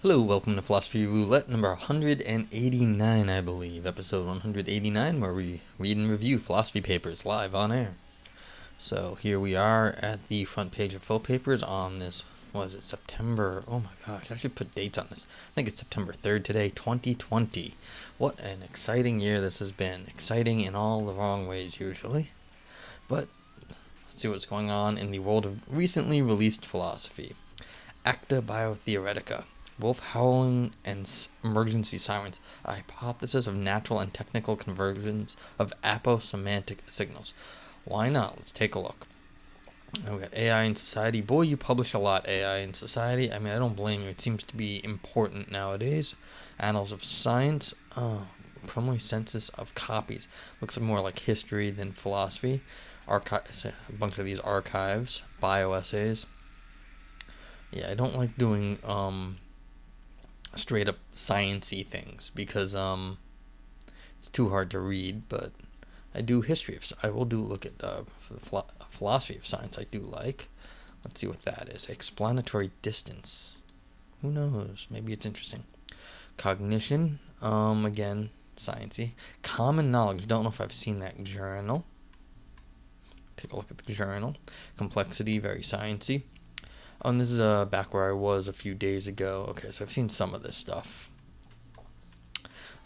Hello, welcome to Philosophy Roulette number 189, I believe. Episode 189, where we read and review philosophy papers live on air. So here we are at the front page of Phil Papers on this, September? Oh my gosh, I should put dates on this. I think it's September 3rd today, 2020. What an exciting year this has been. Exciting in all the wrong ways, usually. But let's see what's going on in the world of recently released philosophy. Acta Biotheoretica. Wolf howling and emergency sirens, a hypothesis of natural and technical conversions of aposemantic signals. Why not? Let's take a look. We got AI in Society. Boy, you publish a lot, AI in Society. I mean, I don't blame you. It seems to be important nowadays. Annals of Science. Preliminary Census of Copies. Looks more like history than philosophy. A bunch of these archives. Bioessays. Yeah, I don't like doing straight up science-y things because it's too hard to read. But I do history of I will do look at philosophy of science. I do like. Let's see what that is. Explanatory distance. Who knows? Maybe it's interesting. Cognition. Again, sciencey. Common knowledge. Don't know if I've seen that journal. Take a look at the journal. Complexity. Very sciencey. Oh, and this is back where I was a few days ago. Okay, so I've seen some of this stuff.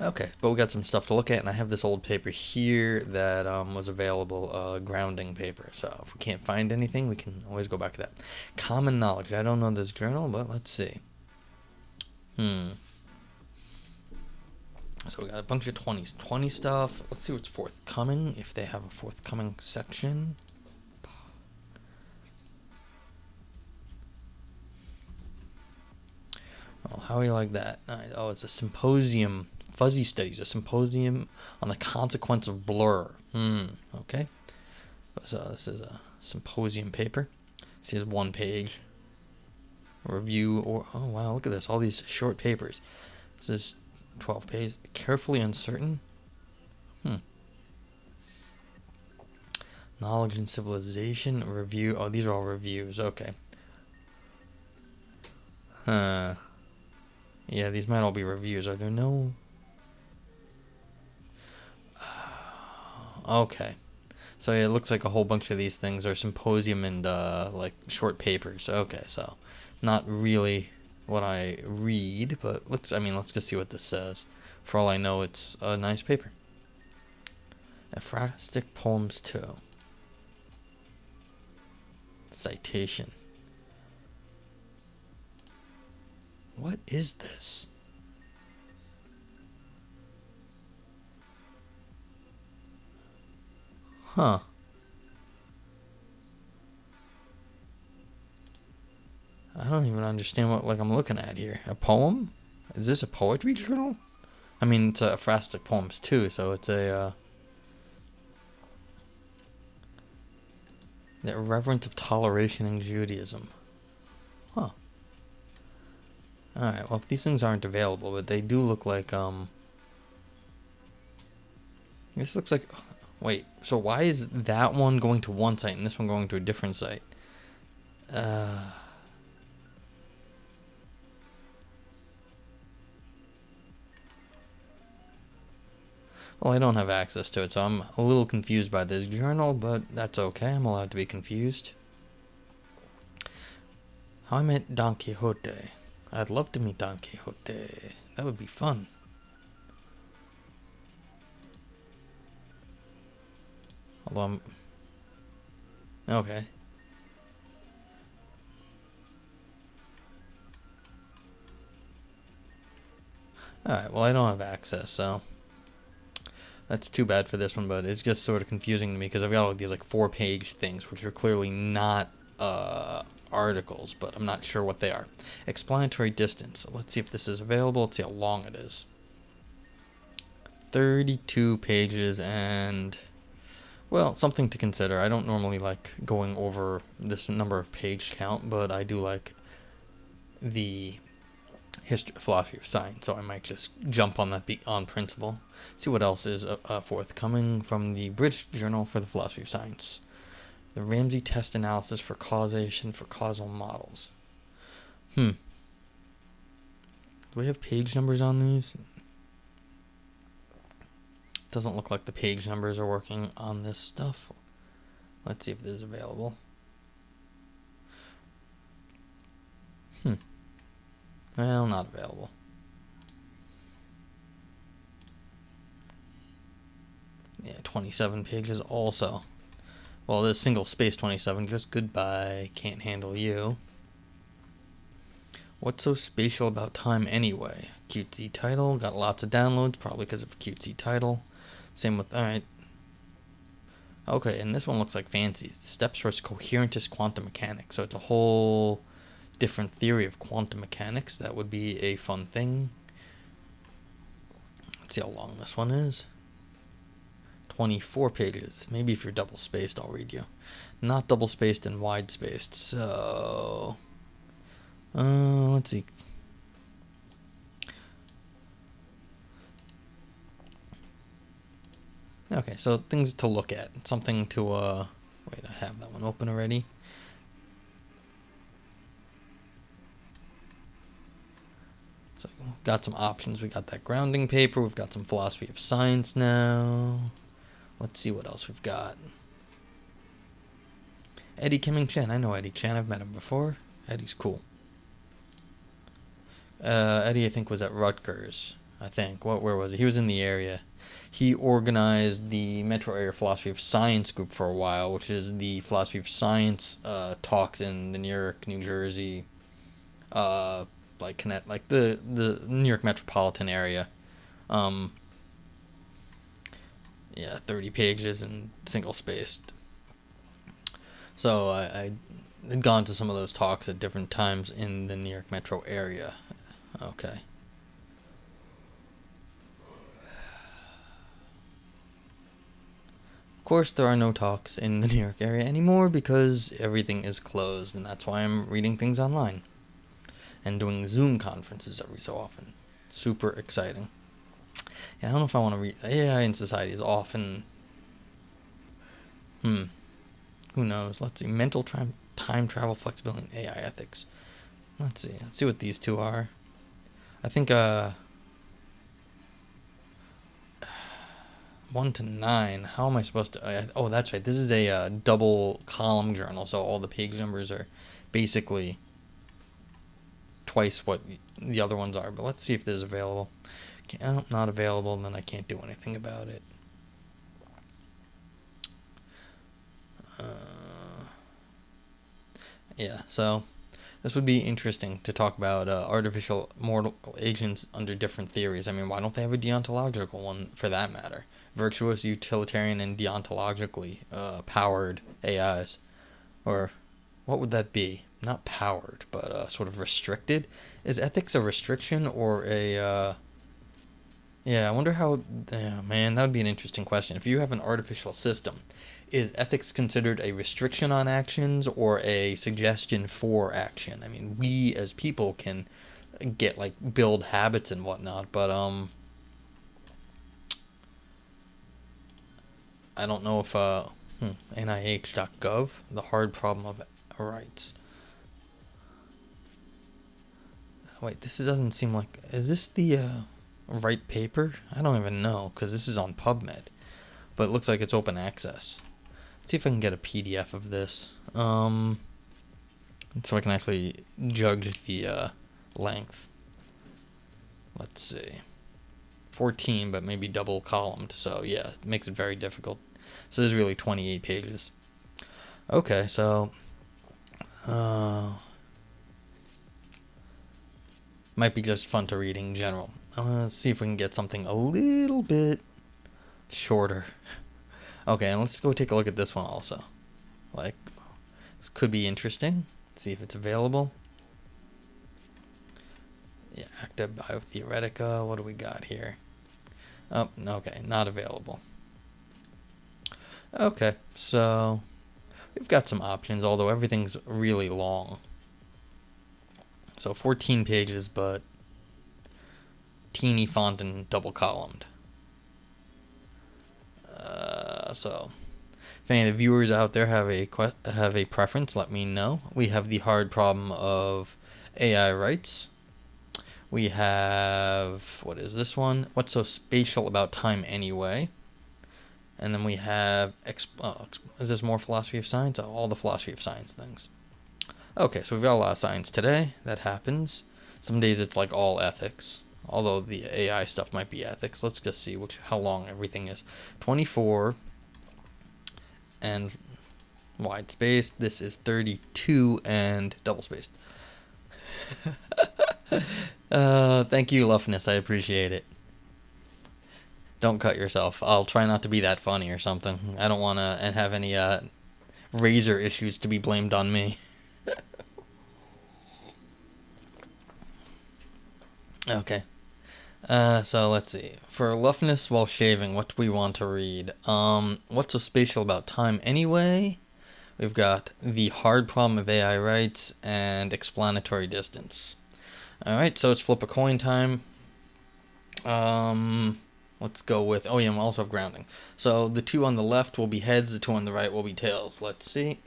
Okay, but we got some stuff to look at, and I have this old paper here that was available, grounding paper. So if we can't find anything, we can always go back to that. Common knowledge. I don't know this journal, but let's see. So we got a bunch of 20 stuff. Let's see what's forthcoming, if they have a forthcoming section. Well, how do you like that? Oh, it's a symposium. Fuzzy Studies, a symposium on the consequence of blur. Okay. So this is a symposium paper. This is one page. Review, oh wow, look at this. All these short papers. This is 12 pages. Carefully uncertain. Knowledge and Civilization. Review. Oh, these are all reviews. Okay. Yeah, these might all be reviews. Are there no... Okay. So yeah, it looks like a whole bunch of these things are symposium and like short papers. Okay, so not really what I read, but let's just see what this says. For all I know, it's a nice paper. Ekphrastic Poems 2. Citation. What is this? Huh. I don't even understand what I'm looking at here. A poem? Is this a poetry journal? I mean, it's a Ekphrastic Poems too, so it's a the irreverence of toleration in Judaism. Huh. Alright, well, if these things aren't available, but they do look like, this looks like, wait, so why is that one going to one site and this one going to a different site? Well, I don't have access to it, so I'm a little confused by this journal, but that's okay. I'm allowed to be confused. How I Met Don Quixote. I'd love to meet Don Quixote. That would be fun. Although I'm... Okay. Alright, well, I don't have access, so... That's too bad for this one, but it's just sort of confusing to me because I've got all these 4-page things, which are clearly not articles, but I'm not sure what they are. Explanatory distance. Let's see if this is available. Let's see how long it is. 32 pages and, well, something to consider. I don't normally like going over this number of page count, but I do like the philosophy of science, so I might just jump on that on principle. See what else is forthcoming from the British Journal for the Philosophy of Science. The Ramsey test analysis for causation for causal models. Do we have page numbers on these? Doesn't look like the page numbers are working on this stuff. Let's see if this is available. Well, not available. Yeah, 27 pages also. Well, this single space 27, just goodbye, can't handle you. What's so spatial about time anyway? Cutesy title, got lots of downloads, probably because of cutesy title. Same with, alright. Okay, and this one looks like fancy. Steps towards coherentist quantum mechanics. So it's a whole different theory of quantum mechanics. That would be a fun thing. Let's see how long this one is. 24 pages. Maybe if you're double spaced, I'll read you. Not double spaced and wide spaced. So, let's see. Okay, so things to look at. Something to, wait, I have that one open already. So, got some options. We got that grounding paper. We've got some philosophy of science now. Let's see what else we've got. Eddie Kim Chen. I know Eddie Chen. I've met him before. Eddie's cool. Eddie, I think, was at Rutgers. I think. Where was he? He was in the area. He organized the Metro Area Philosophy of Science group for a while, which is the philosophy of science talks in the New York, New Jersey, the New York metropolitan area. Yeah, 30 pages and single spaced. So I had gone to some of those talks at different times in the New York metro area. Okay. Of course, there are no talks in the New York area anymore because everything is closed, and that's why I'm reading things online and doing Zoom conferences every so often. Super exciting. Yeah, I don't know if I want to read. AI in Society is often. Who knows? Let's see. Mental time travel flexibility and AI ethics. Let's see. Let's see what these two are. I think 1 to 9. How am I supposed to? Oh, that's right. This is a double column journal, so all the page numbers are basically twice what the other ones are. But let's see if this is available. Not available, then I can't do anything about it. Yeah, so this would be interesting to talk about artificial mortal agents under different theories. I mean, why don't they have a deontological one for that matter? Virtuous, utilitarian, and deontologically powered AIs. Or what would that be? Not powered, but sort of restricted. Is ethics a restriction or a... Yeah, I wonder how... man, that would be an interesting question. If you have an artificial system, is ethics considered a restriction on actions or a suggestion for action? I mean, we as people can build habits and whatnot, but I don't know if NIH.gov, the hard problem of rights. Wait, this doesn't seem like... Is this the right paper? I don't even know, because this is on PubMed. But it looks like it's open access. Let's see if I can get a PDF of this. So I can actually judge the length. Let's see. 14, but maybe double columned. So yeah, it makes it very difficult. So this is really 28 pages. Okay, so... might be just fun to read in general. Let's see if we can get something a little bit shorter. Okay, and let's go take a look at this one also. This could be interesting. Let's see if it's available. Yeah, Acta Biotheoretica. What do we got here? Oh, okay, not available. Okay, so we've got some options, although everything's really long. So 14 pages, but teeny font and double columned. So if any of the viewers out there have a preference, let me know. We have the hard problem of AI rights, We have, what is this one? What's so spatial about time anyway? And then we have, is this more philosophy of science? Oh, all the philosophy of science things. Okay, so we've got a lot of science today. That happens. Some days it's like all ethics, although the AI stuff might be ethics. Let's just see how long everything is. 24 and wide spaced. This is 32 and double spaced. Thank you, Luffness. I appreciate it. Don't cut yourself. I'll try not to be that funny or something. I don't want to have any razor issues to be blamed on me. Okay. So let's see. For Luffness while shaving, what do we want to read? What's so spatial about time anyway? We've got The Hard Problem of AI Rights and Explanatory Distance. Alright, so it's flip a coin time. Let's go with, oh yeah, we also have grounding. So the two on the left will be heads, the two on the right will be tails. Let's see.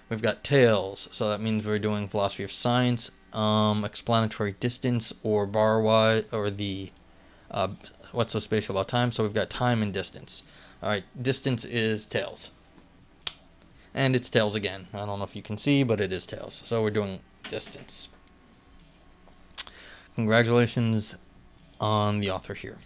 We've got tails, so that means we're doing philosophy of science, explanatory distance, or bar-wise, or the what's so spatial about time. So we've got time and distance. Alright, distance is tails. And it's tails again. I don't know if you can see, but it is tails. So we're doing distance. Congratulations on the author here.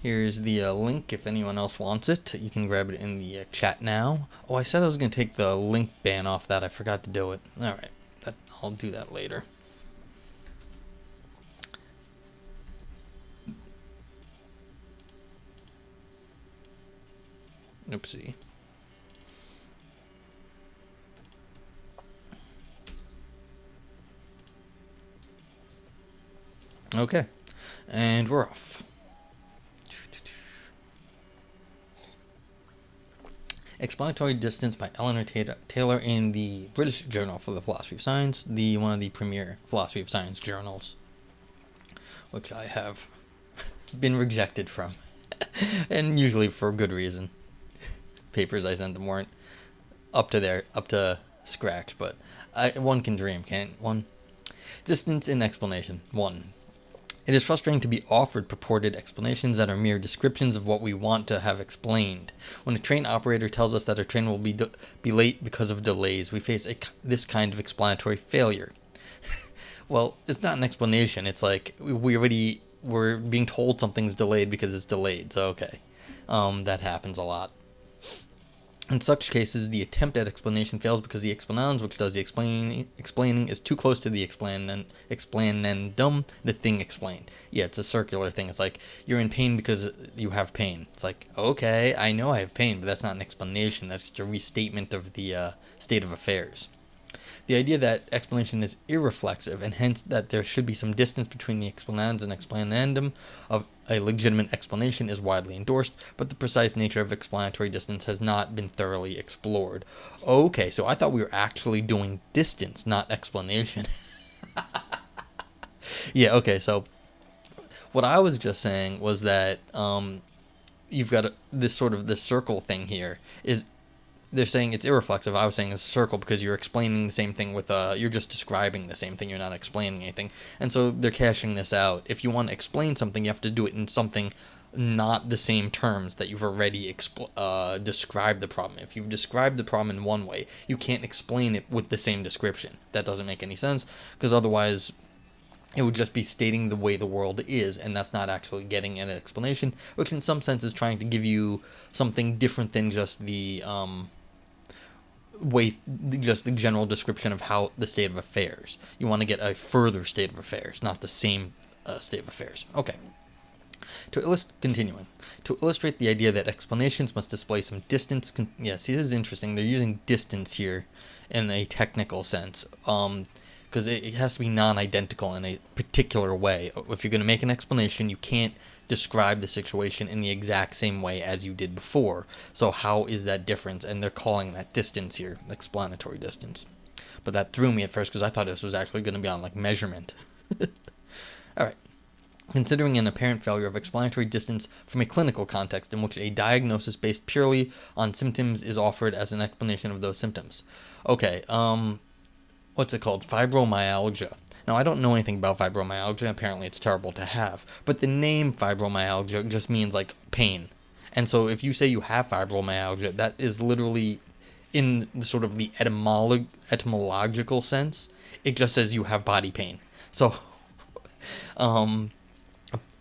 Here's the link if anyone else wants it. You can grab it in the chat now. Oh, I said I was going to take the link ban off that. I forgot to do it. Alright, I'll do that later. Oopsie. Okay, and we're off. Explanatory Distance by Elanor Taylor in the British Journal for the Philosophy of Science, one of the premier philosophy of science journals, which I have been rejected from, and usually for good reason. Papers I sent them weren't up to scratch, but one can dream, can't one? Distance in explanation. 1. It is frustrating to be offered purported explanations that are mere descriptions of what we want to have explained. When a train operator tells us that a train will be late because of delays, we face this kind of explanatory failure. Well, it's not an explanation. It's like we're being told something's delayed because it's delayed. So okay, that happens a lot. In such cases, the attempt at explanation fails because the explanans, which does the explaining, is too close to the explanandum, the thing explained. Yeah, it's a circular thing. It's like, you're in pain because you have pain. It's like, okay, I know I have pain, but that's not an explanation. That's just a restatement of the state of affairs. The idea that explanation is irreflexive, and hence that there should be some distance between the explanans and explanandum of a legitimate explanation, is widely endorsed, but the precise nature of explanatory distance has not been thoroughly explored. Okay, so I thought we were actually doing distance, not explanation. Yeah, okay, so what I was just saying was that you've got this circle thing here is, they're saying it's irreflexive. I was saying it's a circle because you're explaining the same thing with you're just describing the same thing. You're not explaining anything. And so they're cashing this out. If you want to explain something, you have to do it in something not the same terms that you've already described the problem. If you've described the problem in one way, you can't explain it with the same description. That doesn't make any sense, because otherwise it would just be stating the way the world is, and that's not actually getting an explanation, which in some sense is trying to give you something different than just the just the general description of how the state of affairs. You want to get a further state of affairs, not the same state of affairs. Okay. Continuing. To illustrate the idea that explanations must display some distance. Yes, this is interesting. They're using distance here in a technical sense. Because because it has to be non-identical in a particular way. If you're going to make an explanation, you can't describe the situation in the exact same way as you did before. So how is that difference? And they're calling that distance here, explanatory distance. But that threw me at first because I thought this was actually going to be on like measurement. All right. Considering an apparent failure of explanatory distance from a clinical context in which a diagnosis based purely on symptoms is offered as an explanation of those symptoms. Okay, what's it called? Fibromyalgia. Now, I don't know anything about fibromyalgia. Apparently, it's terrible to have. But the name fibromyalgia just means, like, pain. And so if you say you have fibromyalgia, that is literally, in the sort of the etymological sense, it just says you have body pain. So,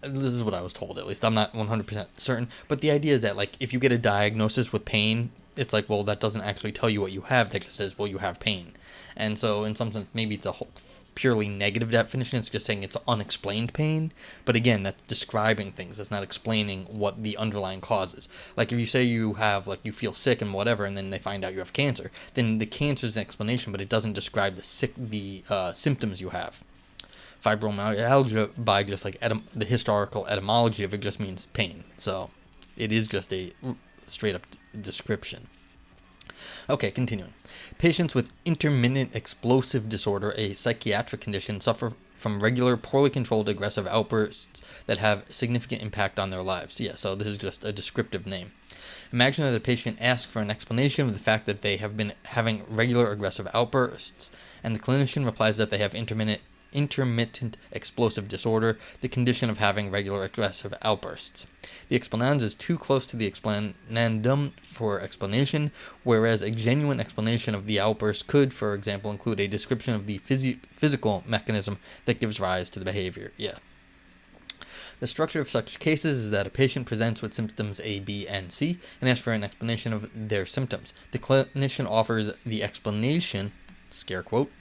this is what I was told, at least. I'm not 100% certain. But the idea is that, like, if you get a diagnosis with pain, it's like, well, that doesn't actually tell you what you have. That just says, well, you have pain. And so, in some sense, maybe it's a purely negative definition. It's just saying it's unexplained pain. But again, that's describing things. That's not explaining what the underlying cause is. Like, if you say you have, like, you feel sick and whatever, and then they find out you have cancer, then the cancer is an explanation, but it doesn't describe the symptoms you have. Fibromyalgia, by just like the historical etymology of it, just means pain. So it is just a straight up description. Okay, continuing. Patients with intermittent explosive disorder, a psychiatric condition, suffer from regular, poorly controlled aggressive outbursts that have significant impact on their lives. Yeah, so this is just a descriptive name. Imagine that a patient asks for an explanation of the fact that they have been having regular aggressive outbursts, and the clinician replies that they have intermittent explosive disorder, the condition of having regular aggressive outbursts. The explanans is too close to the explanandum for explanation, whereas a genuine explanation of the outburst could, for example, include a description of the physical mechanism that gives rise to the behavior. Yeah. The structure of such cases is that a patient presents with symptoms A, B, and C and asks for an explanation of their symptoms. The clinician offers the explanation, scare quote,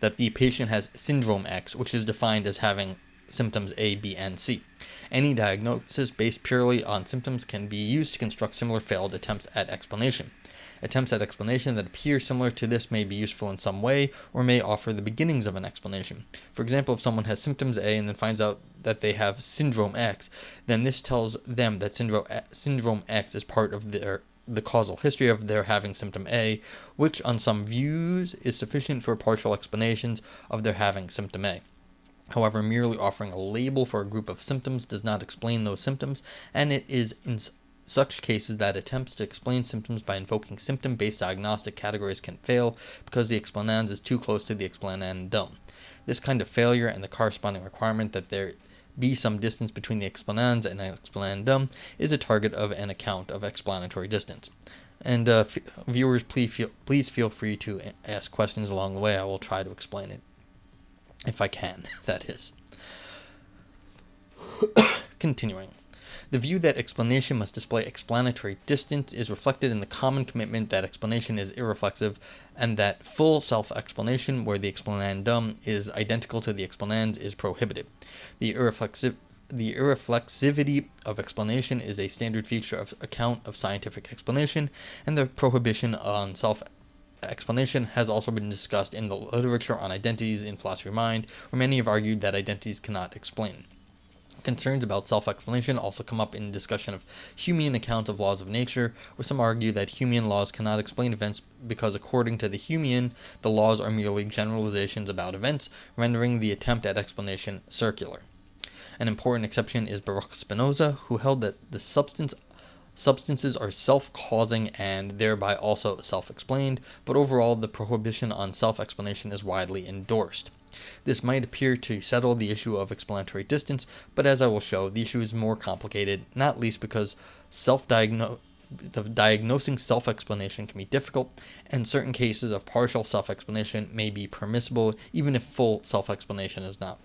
that the patient has syndrome X, which is defined as having symptoms A, B, and C. Any diagnosis based purely on symptoms can be used to construct similar failed attempts at explanation. Attempts at explanation that appear similar to this may be useful in some way, or may offer the beginnings of an explanation. For example, if someone has symptoms A and then finds out that they have syndrome X, then this tells them that syndrome X is part of the causal history of their having symptom A, which on some views is sufficient for partial explanations of their having symptom A. However, merely offering a label for a group of symptoms does not explain those symptoms, and it is in such cases that attempts to explain symptoms by invoking symptom-based diagnostic categories can fail because the explanans is too close to the explanandum. This kind of failure and the corresponding requirement that there be some distance between the explanans and explanandum is a target of an account of explanatory distance. And viewers, please feel free to ask questions along the way. I will try to explain it, if I can, that is. Continuing. The view that explanation must display explanatory distance is reflected in the common commitment that explanation is irreflexive, and that full self-explanation, where the explanandum is identical to the explanans, is prohibited. The irreflexivity of explanation is a standard feature of account of scientific explanation, and the prohibition on self-explanation has also been discussed in the literature on identities in philosophy of mind, where many have argued that identities cannot explain. Concerns about self-explanation also come up in discussion of Humean accounts of laws of nature, where some argue that Humean laws cannot explain events because, according to the Humean, the laws are merely generalizations about events, rendering the attempt at explanation circular. An important exception is Baruch Spinoza, who held that the substances are self-causing and thereby also self-explained, but overall the prohibition on self-explanation is widely endorsed. This might appear to settle the issue of explanatory distance, but as I will show, the issue is more complicated, not least because diagnosing self-explanation can be difficult, and certain cases of partial self-explanation may be permissible, even if full self-explanation is not.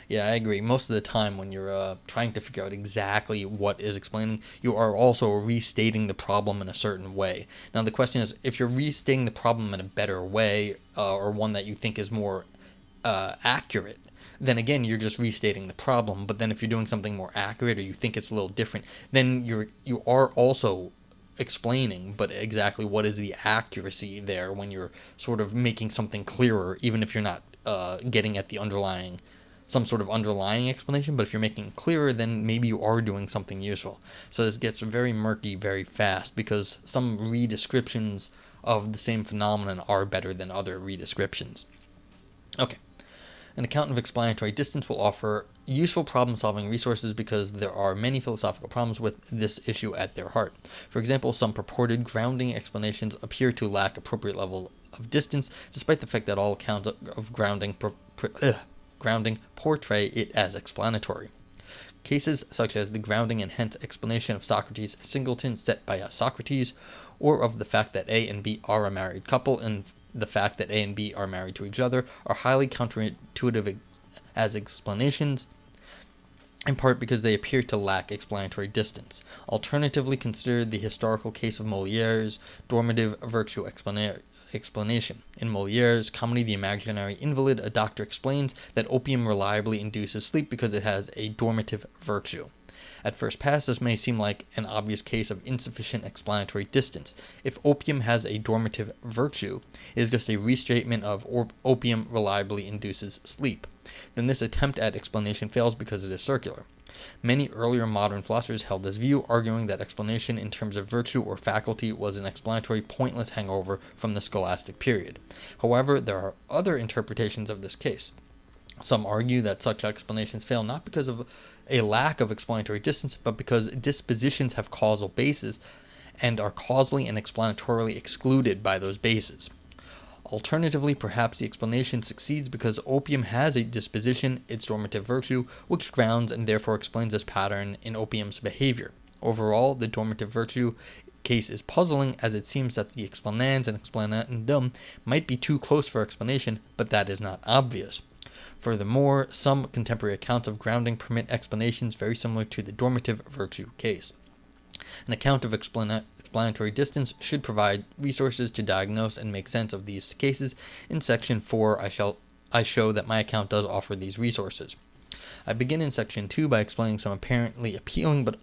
Yeah, I agree. Most of the time when you're trying to figure out exactly what is explaining, you are also restating the problem in a certain way. Now, the question is, if you're restating the problem in a better way, or one that you think is more accurate, then again you're just restating the problem. But then if you're doing something more accurate, or you think it's a little different, then you are also explaining, but exactly what is the accuracy there when you're sort of making something clearer, even if you're not getting at some sort of underlying explanation, but if you're making it clearer, then maybe you are doing something useful. So this gets very murky very fast, because some re-descriptions of the same phenomenon are better than other re-descriptions. Okay. An account of explanatory distance will offer useful problem-solving resources because there are many philosophical problems with this issue at their heart. For example, some purported grounding explanations appear to lack appropriate level of distance, despite the fact that all accounts of grounding portray it as explanatory. Cases such as the grounding and hence explanation of Socrates' singleton set by Socrates, or of the fact that A and B are a married couple and the fact that A and B are married to each other, are highly counterintuitive as explanations, in part because they appear to lack explanatory distance. Alternatively, consider the historical case of Molière's dormitive virtue explanation. In Molière's comedy The Imaginary Invalid, a doctor explains that opium reliably induces sleep because it has a dormitive virtue. At first pass, this may seem like an obvious case of insufficient explanatory distance. If opium has a dormitive virtue, it is just a restatement of opium reliably induces sleep. Then this attempt at explanation fails because it is circular. Many earlier modern philosophers held this view, arguing that explanation in terms of virtue or faculty was an explanatory pointless hangover from the scholastic period. However, there are other interpretations of this case. Some argue that such explanations fail not because of a lack of explanatory distance, but because dispositions have causal bases and are causally and explanatorily excluded by those bases. Alternatively, perhaps the explanation succeeds because opium has a disposition, its dormitive virtue, which grounds and therefore explains this pattern in opium's behavior. Overall, the dormitive virtue case is puzzling, as it seems that the explanans and explanandum might be too close for explanation, but that is not obvious. Furthermore, some contemporary accounts of grounding permit explanations very similar to the dormitive virtue case. An account of explanatory distance should provide resources to diagnose and make sense of these cases. In section 4, I show that my account does offer these resources. I begin in section 2 by explaining some apparently appealing but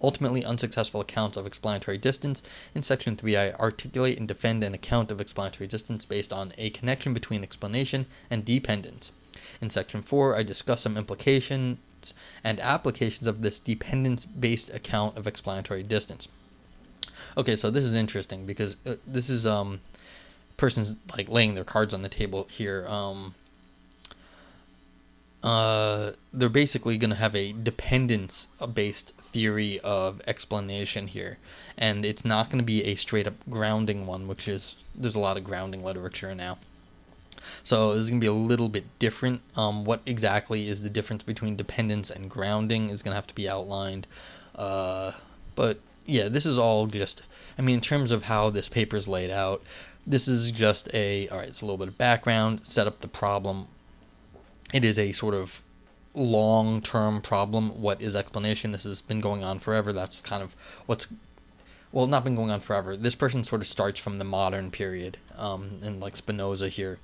ultimately unsuccessful accounts of explanatory distance. In section 3, I articulate and defend an account of explanatory distance based on a connection between explanation and dependence. In section 4, I discuss some implications and applications of this dependence-based account of explanatory distance. Okay, so this is interesting because this is persons like laying their cards on the table here. They're basically going to have a dependence-based theory of explanation here, and it's not going to be a straight-up grounding one, which is, there's a lot of grounding literature now. So this is going to be a little bit different. What exactly is the difference between dependence and grounding is going to have to be outlined. But yeah, this is all just, in terms of how this paper is laid out, this is just alright, it's a little bit of background, set up the problem. It is a sort of long-term problem. What is explanation? This has been going on forever. That's kind of not been going on forever. This person sort of starts from the modern period, and like Spinoza here.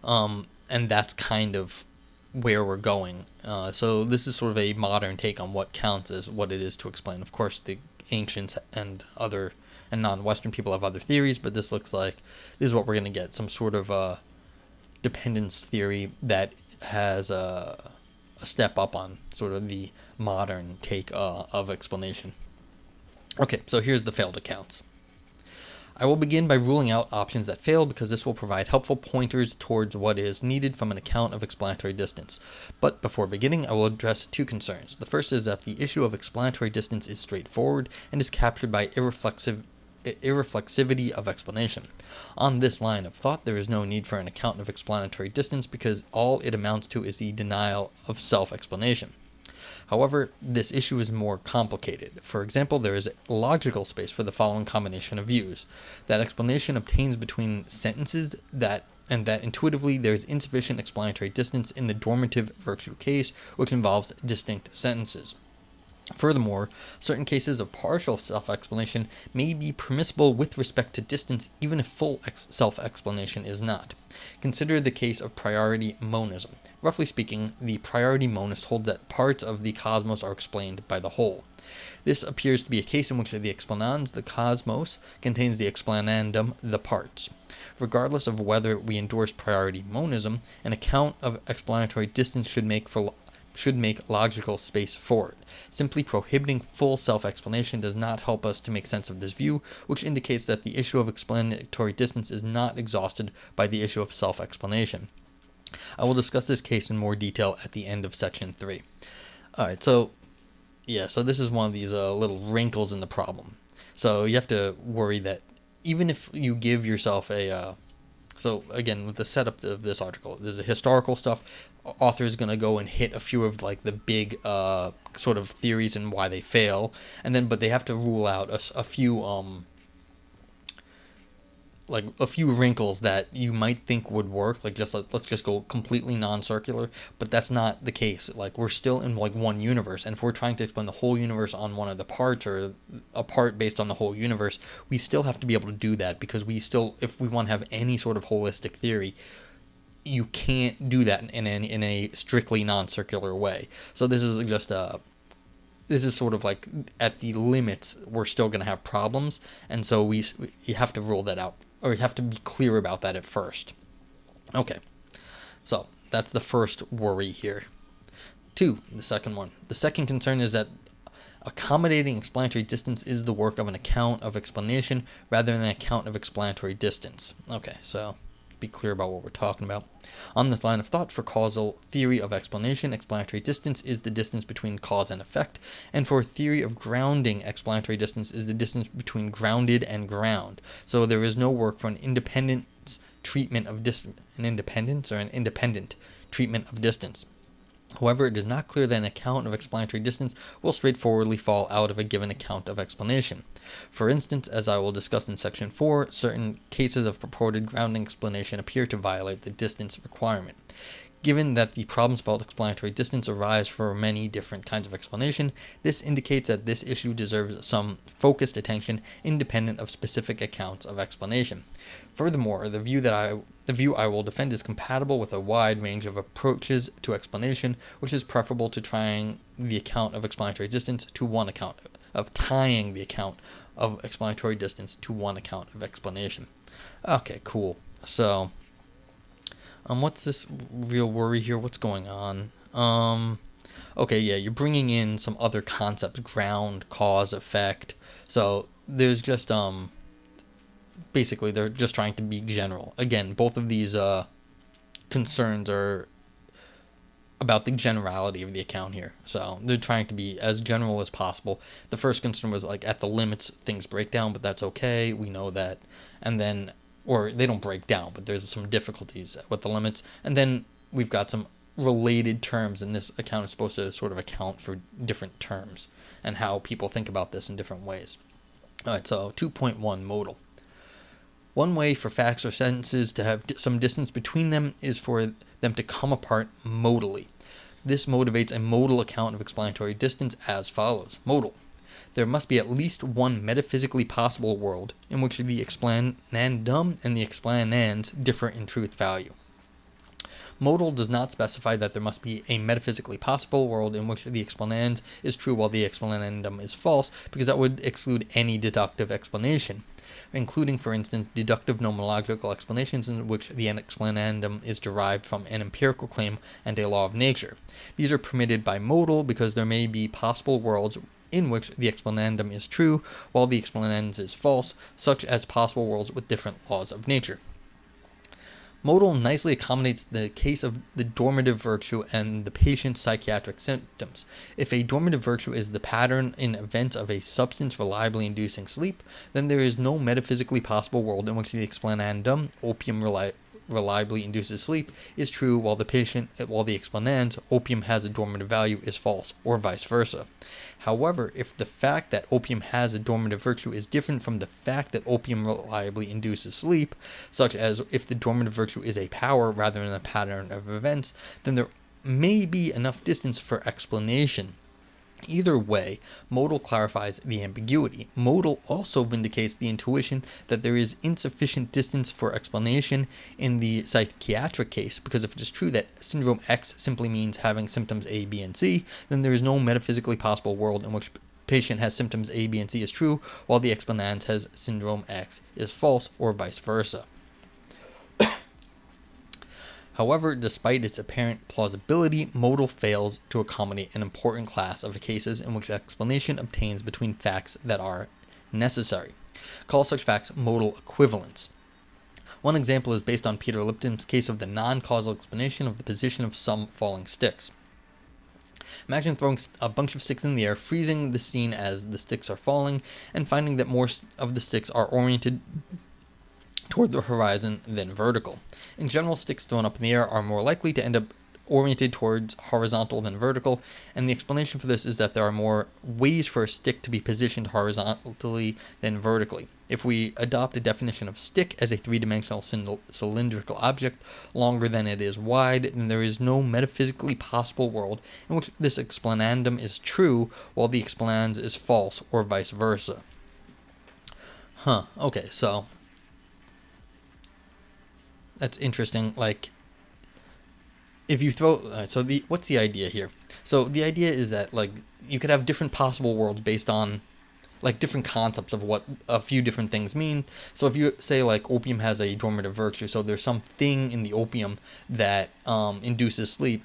And that's kind of where we're going. So this is sort of a modern take on what counts as what it is to explain. Of course, the ancients and non-Western people have other theories, but this looks like this is what we're going to get, some sort of dependence theory that has a step up on sort of the modern take of explanation. Okay, so here's the failed accounts. I will begin by ruling out options that fail because this will provide helpful pointers towards what is needed from an account of explanatory distance. But before beginning, I will address two concerns. The first is that the issue of explanatory distance is straightforward and is captured by irreflexivity of explanation. On this line of thought, there is no need for an account of explanatory distance because all it amounts to is the denial of self-explanation. However, this issue is more complicated. For example, there is logical space for the following combination of views: that explanation obtains between sentences, that intuitively there is insufficient explanatory distance in the dormitive virtue case, which involves distinct sentences. Furthermore, certain cases of partial self-explanation may be permissible with respect to distance even if full self-explanation is not. Consider the case of priority monism. Roughly speaking, the priority monist holds that parts of the cosmos are explained by the whole. This appears to be a case in which the explanans, the cosmos, contains the explanandum, the parts. Regardless of whether we endorse priority monism, an account of explanatory distance should make logical space for it. Simply prohibiting full self-explanation does not help us to make sense of this view, which indicates that the issue of explanatory distance is not exhausted by the issue of self-explanation. I will discuss this case in more detail at the end of section 3. Alright, so this is one of these little wrinkles in the problem. So you have to worry that even if you give yourself a... So again, with the setup of this article, there's a historical stuff. Author is going to go and hit a few of like the big sort of theories and why they fail, but they have to rule out a few wrinkles that you might think would work. Like let's just go completely non-circular, but that's not the case. Like we're still in like one universe, and if we're trying to explain the whole universe on one of the parts or a part based on the whole universe, we still have to be able to do that because if we want to have any sort of holistic theory, you can't do that in a strictly non-circular way. So this is just this is sort of like at the limits we're still going to have problems, and so you have to rule that out, or you have to be clear about that at first. Okay, so that's the first worry here. 2, the second one. The second concern is that accommodating explanatory distance is the work of an account of explanation rather than an account of explanatory distance. Okay, so be clear about what we're talking about. On this line of thought, for causal theory of explanation, explanatory distance is the distance between cause and effect, and for theory of grounding, explanatory distance is the distance between grounded and ground. So there is no work for an independent treatment of distance. An independent treatment of distance. However, it is not clear that an account of explanatory distance will straightforwardly fall out of a given account of explanation. For instance, as I will discuss in section 4, certain cases of purported grounding explanation appear to violate the distance requirement. Given that the problems about explanatory distance arise for many different kinds of explanation, this indicates that this issue deserves some focused attention independent of specific accounts of explanation. Furthermore, the view I will defend is compatible with a wide range of approaches to explanation, which is preferable to trying the account of explanatory distance to one account of tying the account of explanatory distance to one account of explanation. Okay, cool. So what's this real worry here? What's going on? Okay, yeah, you're bringing in some other concepts, ground, cause, effect. So there's just, basically they're just trying to be general. Again, both of these concerns are about the generality of the account here. So they're trying to be as general as possible. The first concern was like at the limits things break down, but that's okay. We know that. And then, or they don't break down, but there's some difficulties with the limits. And then we've got some related terms, and this account is supposed to sort of account for different terms and how people think about this in different ways. All right, so 2.1 modal. One way for facts or sentences to have some distance between them is for them to come apart modally. This motivates a modal account of explanatory distance as follows. Modal. There must be at least one metaphysically possible world in which the explanandum and the explanans differ in truth value. Modal does not specify that there must be a metaphysically possible world in which the explanans is true while the explanandum is false, because that would exclude any deductive explanation, including, for instance, deductive nomological explanations in which the explanandum is derived from an empirical claim and a law of nature. These are permitted by modal because there may be possible worlds in which the explanandum is true while the explanans is false, such as possible worlds with different laws of nature. Modal nicely accommodates the case of the dormitive virtue and the patient's psychiatric symptoms. If a dormitive virtue is the pattern in events of a substance reliably inducing sleep, then there is no metaphysically possible world in which the explanandum, opium reliably induces sleep, is true while the explanans, opium has a dormitive value, is false, or vice versa. However, if the fact that opium has a dormitive virtue is different from the fact that opium reliably induces sleep, such as if the dormitive virtue is a power rather than a pattern of events, then there may be enough distance for explanation. Either way, modal clarifies the ambiguity. Modal also vindicates the intuition that there is insufficient distance for explanation in the psychiatric case, because if it is true that syndrome X simply means having symptoms A, B, and C, then there is no metaphysically possible world in which patient has symptoms A, B, and C is true, while the explanans has syndrome X is false, or vice versa. However, despite its apparent plausibility, modal fails to accommodate an important class of cases in which explanation obtains between facts that are necessary. Call such facts modal equivalents. One example is based on Peter Lipton's case of the non-causal explanation of the position of some falling sticks. Imagine throwing a bunch of sticks in the air, freezing the scene as the sticks are falling, and finding that more of the sticks are oriented toward the horizon than vertical. In general, sticks thrown up in the air are more likely to end up oriented towards horizontal than vertical, and the explanation for this is that there are more ways for a stick to be positioned horizontally than vertically. If we adopt a definition of stick as a three-dimensional cylindrical object longer than it is wide, then there is no metaphysically possible world in which this explanandum is true while the explanans is false, or vice versa. Okay, so that's interesting. Like, if you throw, what's the idea here? So the idea is that, like, you could have different possible worlds based on, like, different concepts of what a few different things mean. So if you say, like, opium has a dormitive virtue, so there's something in the opium that induces sleep.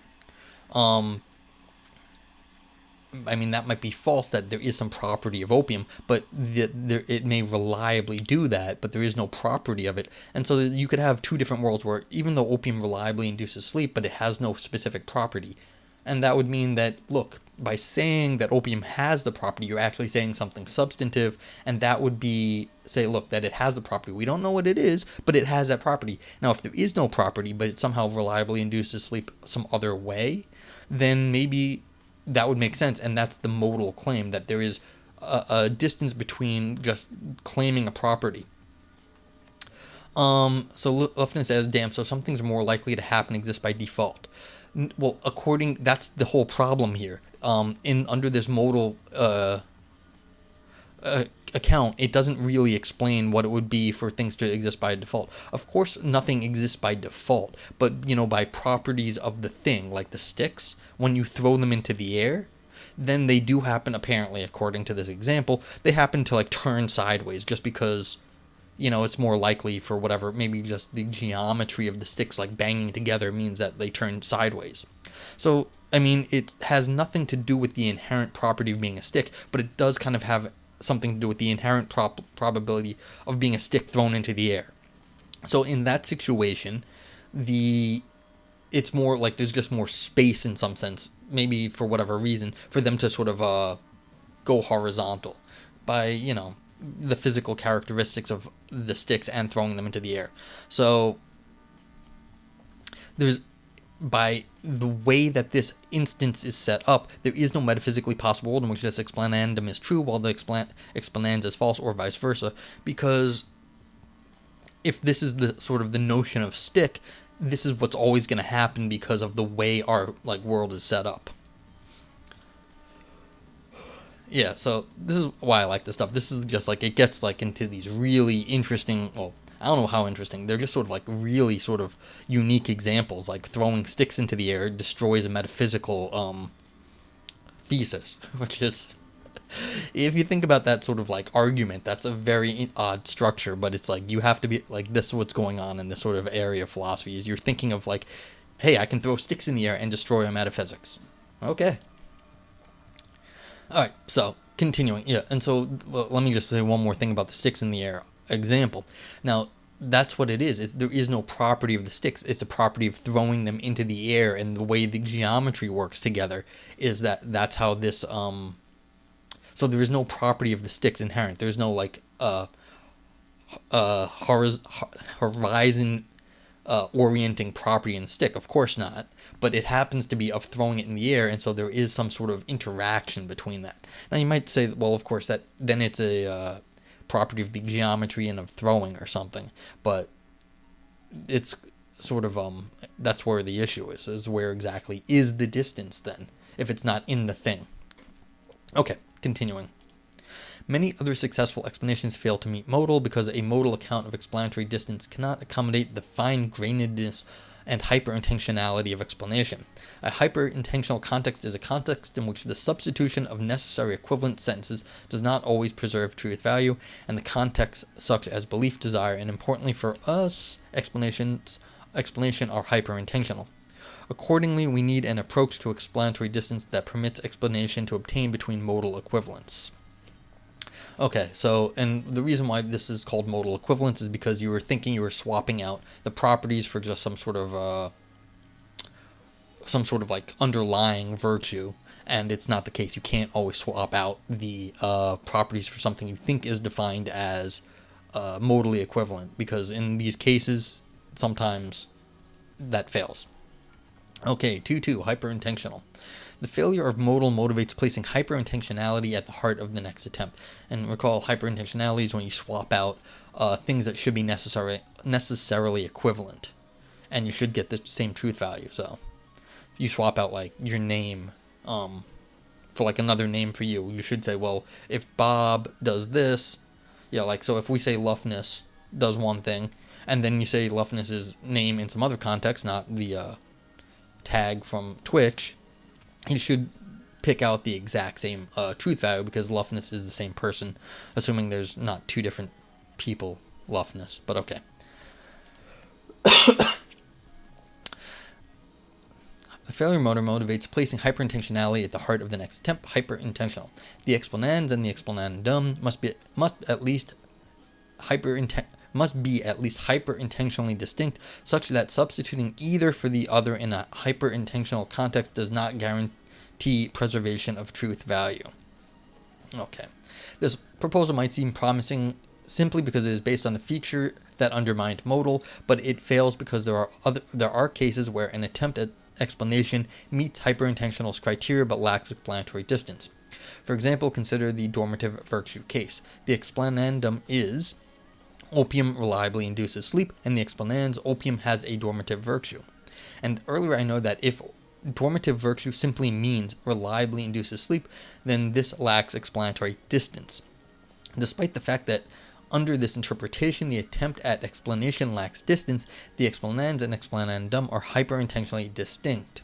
I mean, that might be false, that there is some property of opium, but it may reliably do that, but there is no property of it. And so you could have two different worlds where even though opium reliably induces sleep, but it has no specific property. And that would mean that, look, by saying that opium has the property, you're actually saying something substantive, and that would be, say, look, that it has the property. We don't know what it is, but it has that property. Now, if there is no property, but it somehow reliably induces sleep some other way, then maybe that would make sense, and that's the modal claim, that there is a distance between just claiming a property. So Lufton says, damn, so some things are more likely to happen exist by default. Well, that's the whole problem here. Under this modal account, it doesn't really explain what it would be for things to exist by default. Of course, nothing exists by default, but, by properties of the thing, like the sticks, when you throw them into the air, then they do happen, apparently, according to this example, they happen to, like, turn sideways just because, it's more likely for whatever, maybe just the geometry of the sticks, like, banging together means that they turn sideways. So, I mean, it has nothing to do with the inherent property of being a stick, but it does kind of have something to do with the inherent probability of being a stick thrown into the air. So in that situation, it's more like there's just more space in some sense, maybe for whatever reason, for them to sort of go horizontal by, the physical characteristics of the sticks and throwing them into the air. So by the way that this instance is set up, there is no metaphysically possible world in which this explanandum is true while the explanans is false, or vice versa, because if this is the sort of the notion of stick, this is what's always going to happen because of the way our, like, world is set up. Yeah, so this is why I like this stuff. This is just, like, it gets, like, into these really interesting, well, I don't know how interesting. They're just sort of, like, really sort of unique examples. Like, throwing sticks into the air destroys a metaphysical thesis, which is, if you think about that sort of, like, argument, that's a very odd structure, but it's like, you have to be, like, this is what's going on in this sort of area of philosophy, is you're thinking of, like, hey, I can throw sticks in the air and destroy a metaphysics. Okay. Alright, so, continuing. Yeah, and so, let me just say one more thing about the sticks in the air example. Now, that's what it is. There is no property of the sticks. It's a property of throwing them into the air, and the way the geometry works together is that's how this so there is no property of the sticks inherent. There's no, like, horizon orienting property in the stick. Of course not. But it happens to be of throwing it in the air, and so there is some sort of interaction between that. Now, you might say, well, of course, that then it's a property of the geometry and of throwing or something, but it's sort of that's where the issue is where exactly is the distance then, if it's not in the thing. Okay, continuing. Many other successful explanations fail to meet modal because a modal account of explanatory distance cannot accommodate the fine-grainedness and hyper-intentionality of explanation. A hyper-intentional context is a context in which the substitution of necessary equivalent sentences does not always preserve truth value, and the contexts such as belief, desire, and importantly for us, explanation are hyper-intentional. Accordingly, we need an approach to explanatory distance that permits explanation to obtain between modal equivalents. Okay, so, and the reason why this is called modal equivalence is because you were thinking you were swapping out the properties for just some sort of like underlying virtue, and it's not the case. You can't always swap out the properties for something you think is defined as modally equivalent, because in these cases, sometimes that fails. Okay, 2.2, hyperintentional. The failure of modal motivates placing hyperintentionality at the heart of the next attempt. And recall, hyperintentionality is when you swap out things that should be necessarily equivalent, and you should get the same truth value. So you swap out like your name for like another name for you. You should say, well, if Bob does this, yeah, like so if we say Luffness does one thing, and then you say Luffness's name in some other context, not the tag from Twitch, you should pick out the exact same truth value because Luffness is the same person, assuming there's not two different people Luffness, but okay. The failure motor motivates placing hyperintentionality at the heart of the next attempt, hyperintentional. The explanans and the explanandum must be at least hyperintentionally distinct, such that substituting either for the other in a hyperintentional context does not guarantee preservation of truth value. Okay. This proposal might seem promising simply because it is based on the feature that undermined modal, but it fails because there are cases where an attempt at explanation meets hyperintentional's criteria but lacks explanatory distance. For example, consider the dormitive virtue case. The explanandum is opium reliably induces sleep, and the explanans, opium has a dormitive virtue. And earlier I know that if dormitive virtue simply means reliably induces sleep, then this lacks explanatory distance. Despite the fact that under this interpretation the attempt at explanation lacks distance, the explanans and explanandum are hyperintentionally distinct.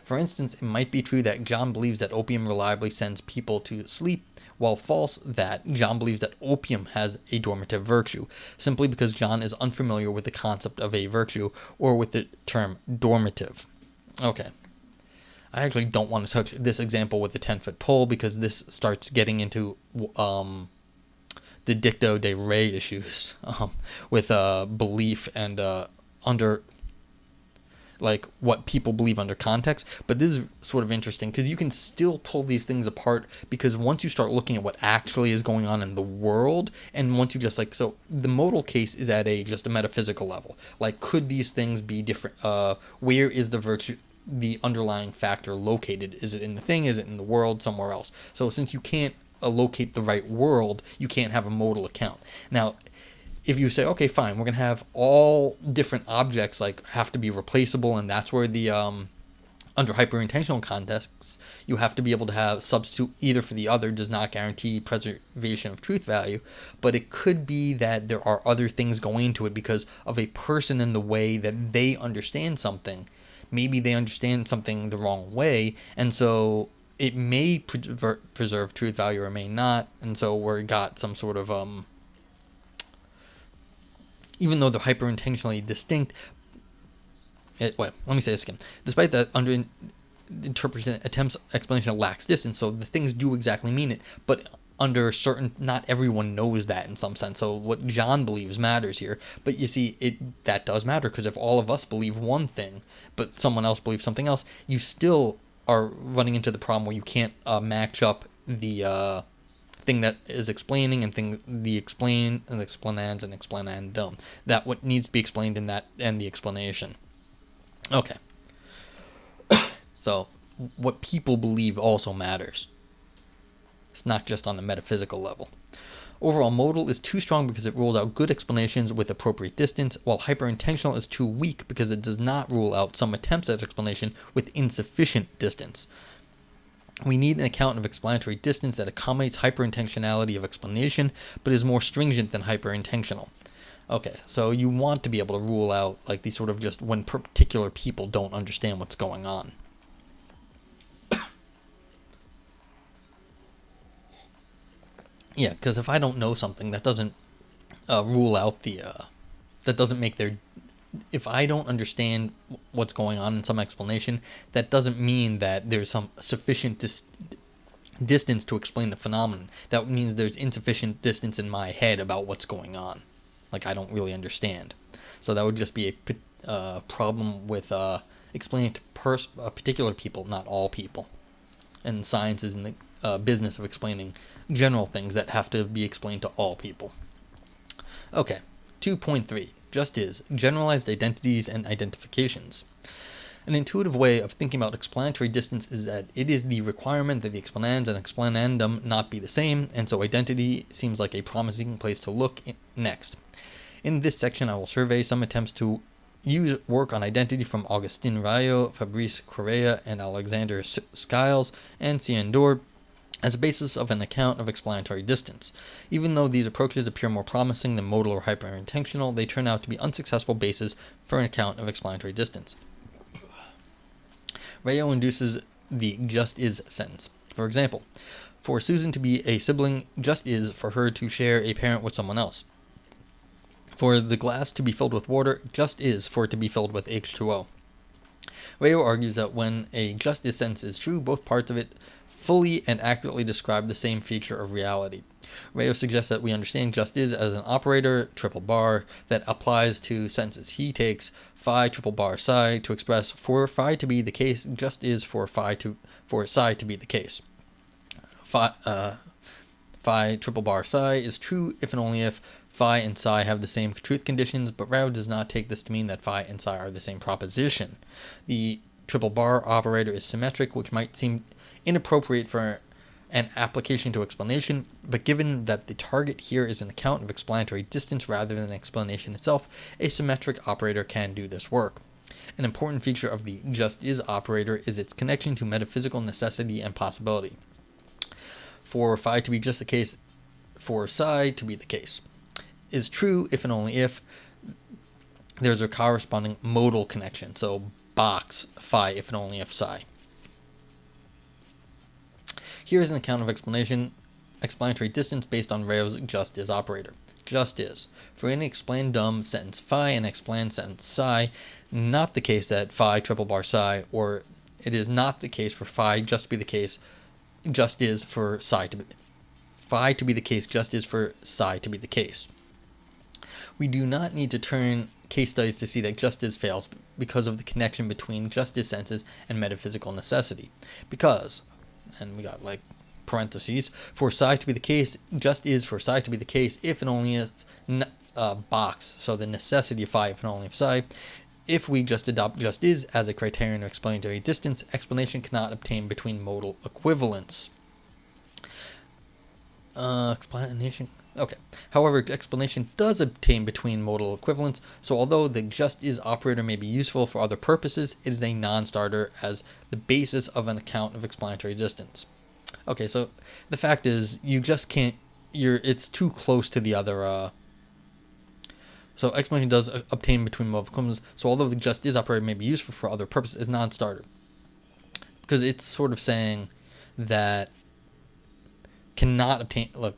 For instance, it might be true that John believes that opium reliably sends people to sleep, while false that John believes that opium has a dormitive virtue, simply because John is unfamiliar with the concept of a virtue or with the term dormitive. Okay. I actually don't want to touch this example with the 10-foot pole because this starts getting into the dicto de re issues with belief and under like what people believe under context. But this is sort of interesting because you can still pull these things apart, because once you start looking at what actually is going on in the world, and once you just like, so the modal case is at just a metaphysical level. Like, could these things be different? Where is the virtue, the underlying factor located? Is it in the thing? Is it in the world? Somewhere else? So since you can't locate the right world, you can't have a modal account. Now, if you say, okay, fine, we're going to have all different objects like have to be replaceable, and that's where the under hyperintentional contexts you have to be able to have substitute either for the other does not guarantee preservation of truth value. But it could be that there are other things going into it because of a person in the way that they understand something. Maybe they understand something the wrong way, and so it may preserve truth value or may not, and so we've got some sort of even though they're hyperintentionally distinct, let me say this again. Despite that, under interpretation attempts explanation lacks distance, so the things do exactly mean it, but under certain, not everyone knows that in some sense. So what John believes matters here, but you see, that does matter, because if all of us believe one thing, but someone else believes something else, you still are running into the problem where you can't match up the thing that is explaining and the explain and the explanans and explanandum. That what needs to be explained in that and the explanation. Okay. So what people believe also matters. It's not just on the metaphysical level. Overall, modal is too strong because it rules out good explanations with appropriate distance, while hyperintentional is too weak because it does not rule out some attempts at explanation with insufficient distance. We need an account of explanatory distance that accommodates hyperintentionality of explanation, but is more stringent than hyperintentional. Okay, so you want to be able to rule out like these sort of just when particular people don't understand what's going on. Yeah, because if I don't know something, that doesn't rule out that doesn't make their, if I don't understand what's going on in some explanation, that doesn't mean that there's some sufficient distance to explain the phenomenon. That means there's insufficient distance in my head about what's going on. Like I don't really understand. So that would just be a problem with explaining to particular people, not all people. And science is in the business of explaining general things that have to be explained to all people. Okay, 2.3. Just is generalized identities and identifications. An intuitive way of thinking about explanatory distance is that it is the requirement that the explanans and explanandum not be the same, and so identity seems like a promising place to look next. In this section, I will survey some attempts to use work on identity from Agustin Rayo, Fabrice Correa, and Alexander Skiles, and Ciandor as a basis of an account of explanatory distance. Even though these approaches appear more promising than modal or hyperintentional, they turn out to be unsuccessful bases for an account of explanatory distance. Rayo induces the just is sentence. For example, for Susan to be a sibling just is for her to share a parent with someone else. For the glass to be filled with water just is for it to be filled with H2O. Rayo argues that when a just is sentence is true, both parts of it fully and accurately describe the same feature of reality. Rayo suggests that we understand just is as an operator, triple bar, that applies to sentences. He takes phi triple bar psi to express for phi to be the case, just is for psi to be the case. Phi triple bar psi is true if and only if phi and psi have the same truth conditions, but Rayo does not take this to mean that phi and psi are the same proposition. The triple bar operator is symmetric, which might seem inappropriate for an application to explanation, but given that the target here is an account of explanatory distance rather than explanation itself, a symmetric operator can do this work. An important feature of the just is operator is its connection to metaphysical necessity and possibility. For phi to be just the case, for psi to be the case, is true if and only if there's a corresponding modal connection, so box phi if and only if psi. Here is an account of explanatory distance based on Rayo's just is operator. Just is. For any explandum sentence phi and expland sentence psi, not the case that phi triple bar psi, or it is not the case for phi just to be the case, just is for psi to be phi to be the case, just is for psi to be the case. We do not need to turn case studies to see that just is fails because of the connection between just is senses and metaphysical necessity. Because, and we got like parentheses, for psi to be the case, just is for psi to be the case if and only if box, so the necessity of phi if and only if psi. If we just adopt just is as a criterion of explanatory distance, explanation cannot obtain between modal equivalents. Explanation. Okay. However, explanation does obtain between modal equivalents, so although the just is operator may be useful for other purposes, it is a non-starter as the basis of an account of explanatory distance. Okay, so the fact is, you just can't, it's too close to the other, so explanation does obtain between modal equivalents, so although the just is operator may be useful for other purposes, it's non-starter. Because it's sort of saying that cannot obtain, look,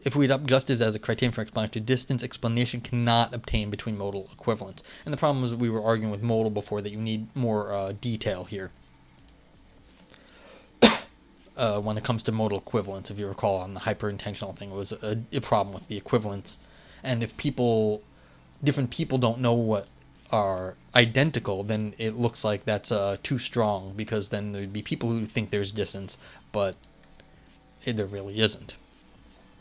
if we adopt just as a criterion for explanatory distance, explanation cannot obtain between modal equivalents. And the problem was we were arguing with modal before that you need more detail here. When it comes to modal equivalents, if you recall on the hyperintentional thing, it was a problem with the equivalents. And if different people don't know what are identical, then it looks like that's too strong, because then there'd be people who think there's distance, but there really isn't.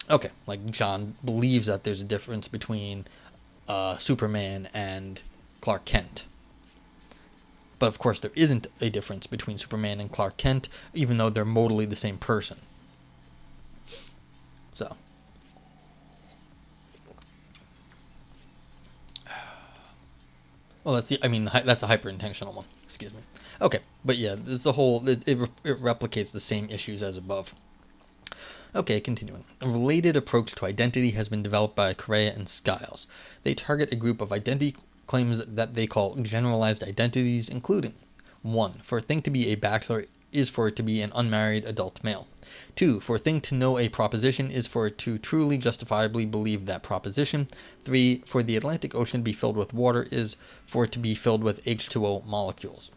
Okay, like John believes that there's a difference between Superman and Clark Kent. But of course there isn't a difference between Superman and Clark Kent, even though they're modally the same person. So. Well, that's a hyper-intentional one. Excuse me. Okay, but yeah, this the whole it replicates the same issues as above. Okay, continuing. A related approach to identity has been developed by Correa and Skiles. They target a group of identity claims that they call generalized identities, including 1. For a thing to be a bachelor is for it to be an unmarried adult male. 2. For a thing to know a proposition is for it to truly justifiably believe that proposition. 3. For the Atlantic Ocean to be filled with water is for it to be filled with H2O molecules.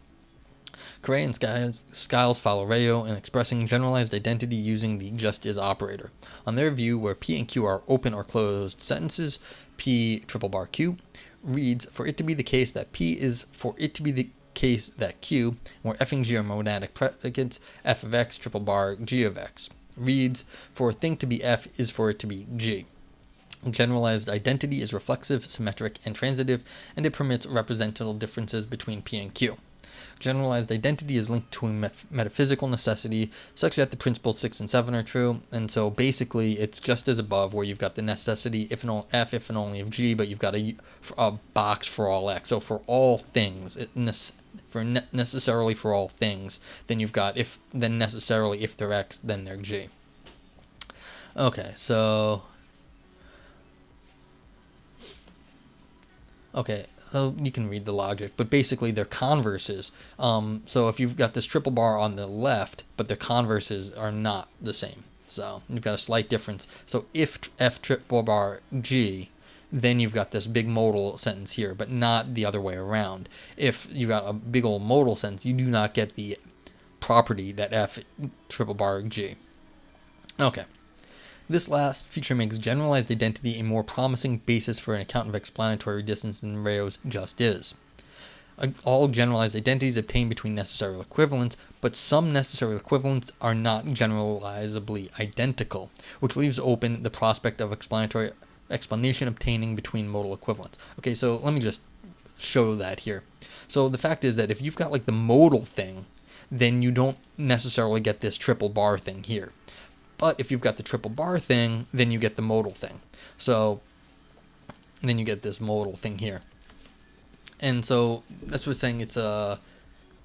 Correa and Skiles follow Rayo in expressing generalized identity using the just is operator. On their view, where P and Q are open or closed sentences, P triple bar Q reads for it to be the case that P is for it to be the case that Q, where F and G are monadic predicates, F of X triple bar G of X reads for a thing to be F is for it to be G. Generalized identity is reflexive, symmetric, and transitive, and it permits representational differences between P and Q. Generalized identity is linked to a metaphysical necessity, such that the principles 6 and 7 are true, and so basically it's just as above, where you've got the necessity if and only F, if and only if G, but you've got a box for all X. So for all things, necessarily for all things, then you've got then necessarily if they're X, then they're G. Okay, so you can read the logic, but basically they're converses. So if you've got this triple bar on the left, but their converses are not the same. So you've got a slight difference. So if F triple bar G, then you've got this big modal sentence here, but not the other way around. If you've got a big old modal sentence, you do not get the property that F triple bar G. Okay. This last feature makes generalized identity a more promising basis for an account of explanatory distance than Rayo's just is. All generalized identities obtain between necessary equivalents, but some necessary equivalents are not generalizably identical, which leaves open the prospect of explanation obtaining between modal equivalents. Okay, so let me just show that here. So the fact is that if you've got like the modal thing, then you don't necessarily get this triple bar thing here. But if you've got the triple bar thing, then you get the modal thing. So then you get this modal thing here. And so that's what's saying it's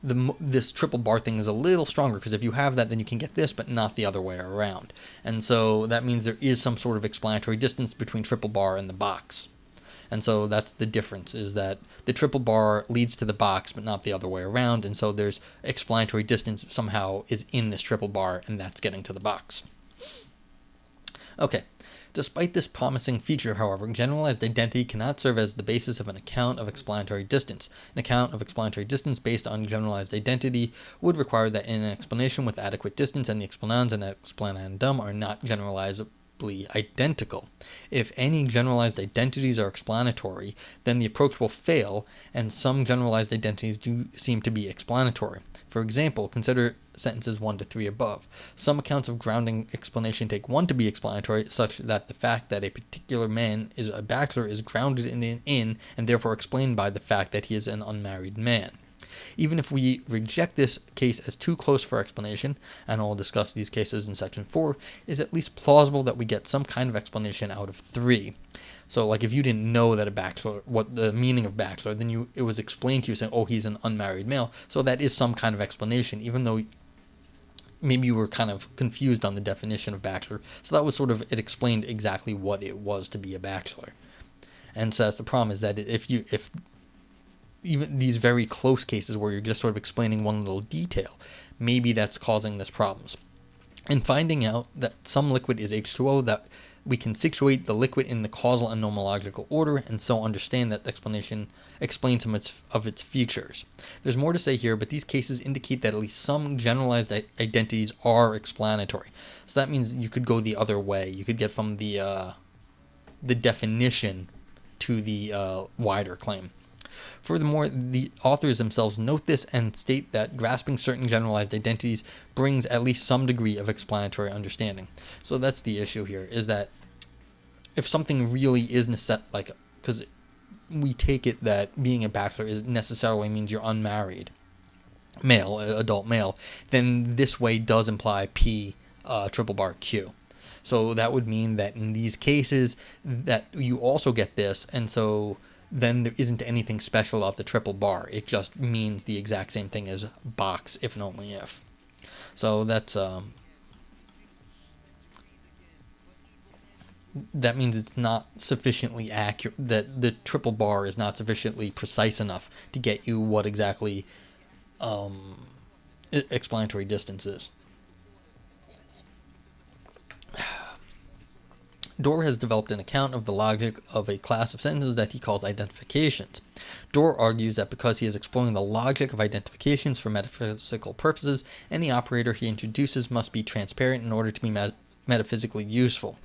this triple bar thing is a little stronger, because if you have that, then you can get this, but not the other way around. And so that means there is some sort of explanatory distance between triple bar and the box. And so that's the difference, is that the triple bar leads to the box, but not the other way around. And so there's explanatory distance somehow is in this triple bar, and that's getting to the box. Okay. Despite this promising feature, however, generalized identity cannot serve as the basis of an account of explanatory distance. An account of explanatory distance based on generalized identity would require that in an explanation with adequate distance and the explanans and explanandum are not generalizably identical. If any generalized identities are explanatory, then the approach will fail, and some generalized identities do seem to be explanatory. For example, consider sentences 1 to 3 above. Some accounts of grounding explanation take 1 to be explanatory, such that the fact that a particular man is a bachelor is grounded in and therefore explained by the fact that he is an unmarried man. Even if we reject this case as too close for explanation, and I'll discuss these cases in section 4, it is at least plausible that we get some kind of explanation out of 3. So, like, if you didn't know that a bachelor, what the meaning of bachelor, then it was explained to you saying, oh, he's an unmarried male. So that is some kind of explanation, even though maybe you were kind of confused on the definition of bachelor. So that was sort of, it explained exactly what it was to be a bachelor. And so that's the problem, is that if even these very close cases where you're just sort of explaining one little detail, maybe that's causing this problems. And finding out that some liquid is H2O, that we can situate the liquid in the causal and nomological order, and so understand that explanation explains some of its features. There's more to say here, but these cases indicate that at least some generalized identities are explanatory. So that means you could go the other way. You could get from the definition to the wider claim. Furthermore, the authors themselves note this and state that grasping certain generalized identities brings at least some degree of explanatory understanding. So that's the issue here, is that if something really is because we take it that being a bachelor necessarily means you're unmarried, adult male, then this way does imply P triple bar Q. So that would mean that in these cases that you also get this, and so then there isn't anything special about the triple bar. It just means the exact same thing as box, if and only if. So that's that means it's not sufficiently accurate, that the triple bar is not sufficiently precise enough to get you what exactly explanatory distance is. Dorr has developed an account of the logic of a class of sentences that he calls identifications. Dorr argues that because he is exploring the logic of identifications for metaphysical purposes, any operator he introduces must be transparent in order to be metaphysically useful.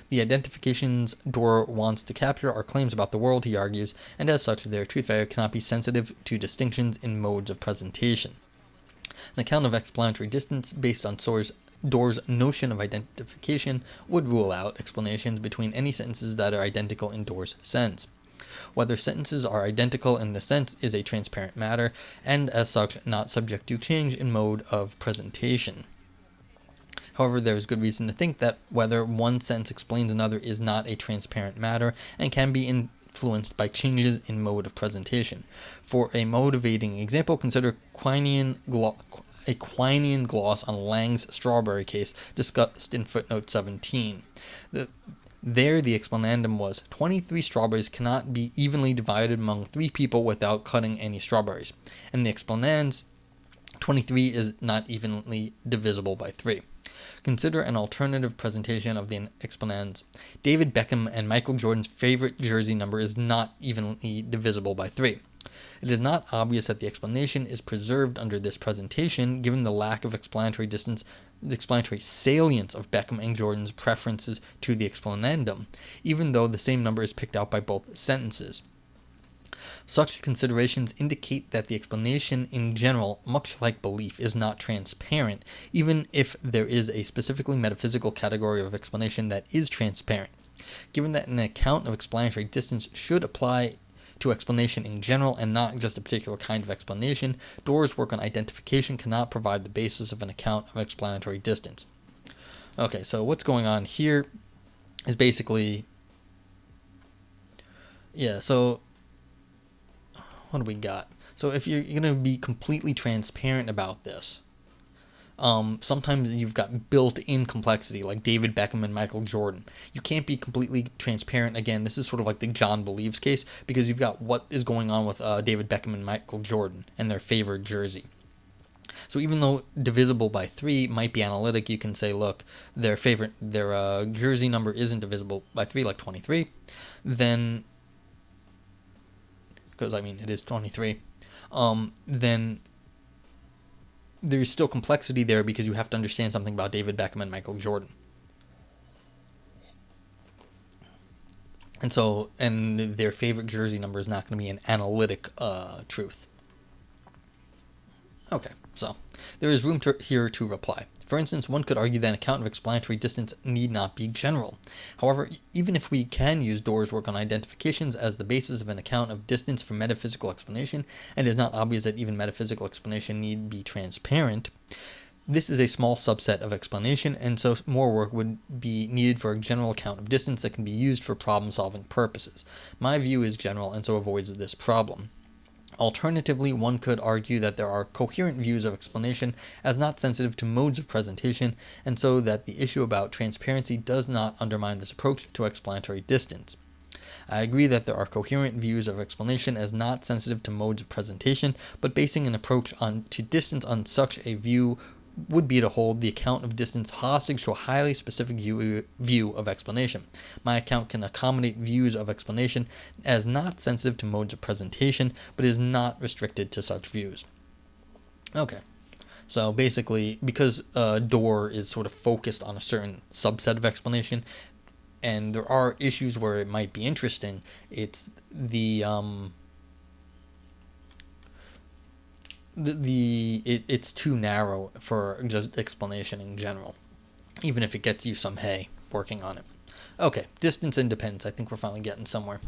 The identifications Dorr wants to capture are claims about the world, he argues, and as such their truth value cannot be sensitive to distinctions in modes of presentation. An account of explanatory distance based on Dorr's notion of identification would rule out explanations between any sentences that are identical in Dorr's sense. Whether sentences are identical in the sense is a transparent matter, and as such not subject to change in mode of presentation. However, there is good reason to think that whether one sentence explains another is not a transparent matter and can be influenced by changes in mode of presentation. For a motivating example, consider a Quinean gloss on Lang's strawberry case discussed in footnote 17. There, the explanandum was, 23 strawberries cannot be evenly divided among 3 people without cutting any strawberries. And the explanans, 23 is not evenly divisible by 3. Consider an alternative presentation of the explanans. David Beckham and Michael Jordan's favorite jersey number is not evenly divisible by 3. It is not obvious that the explanation is preserved under this presentation, given the lack of explanatory salience of Beckham and Jordan's preferences to the explanandum, even though the same number is picked out by both sentences. Such considerations indicate that the explanation in general, much like belief, is not transparent, even if there is a specifically metaphysical category of explanation that is transparent. Given that an account of explanatory distance should apply to explanation in general and not just a particular kind of explanation, Dorr's work on identification cannot provide the basis of an account of explanatory distance. Okay, so what's going on here is basically, so what do we got? So if you're going to be completely transparent about this, sometimes you've got built-in complexity, like David Beckham and Michael Jordan. You can't be completely transparent. Again, this is sort of like the John Believes case, because you've got what is going on with David Beckham and Michael Jordan and their favorite jersey. So even though divisible by 3 might be analytic, you can say, look, their jersey number isn't divisible by 3, like 23, then, because it is 23, then there's still complexity there because you have to understand something about David Beckham and Michael Jordan. And their favorite jersey number is not going to be an analytic truth. Okay, so there is room here to reply. For instance, one could argue that an account of explanatory distance need not be general. However, even if we can use Dorr's work on identifications as the basis of an account of distance for metaphysical explanation, and it is not obvious that even metaphysical explanation need be transparent, this is a small subset of explanation, and so more work would be needed for a general account of distance that can be used for problem-solving purposes. My view is general, and so avoids this problem. Alternatively, one could argue that there are coherent views of explanation as not sensitive to modes of presentation, and so that the issue about transparency does not undermine this approach to explanatory distance. I agree that there are coherent views of explanation as not sensitive to modes of presentation, but basing an approach to distance on such a view would be to hold the account of distance hostage to a highly specific view of explanation. My account can accommodate views of explanation as not sensitive to modes of presentation, but is not restricted to such views. Okay, so basically, because Dorr is sort of focused on a certain subset of explanation, and there are issues where it might be interesting, it's it's too narrow for just explanation in general, even if it gets you some hay working on it. Okay, distance independence. I think we're finally getting somewhere.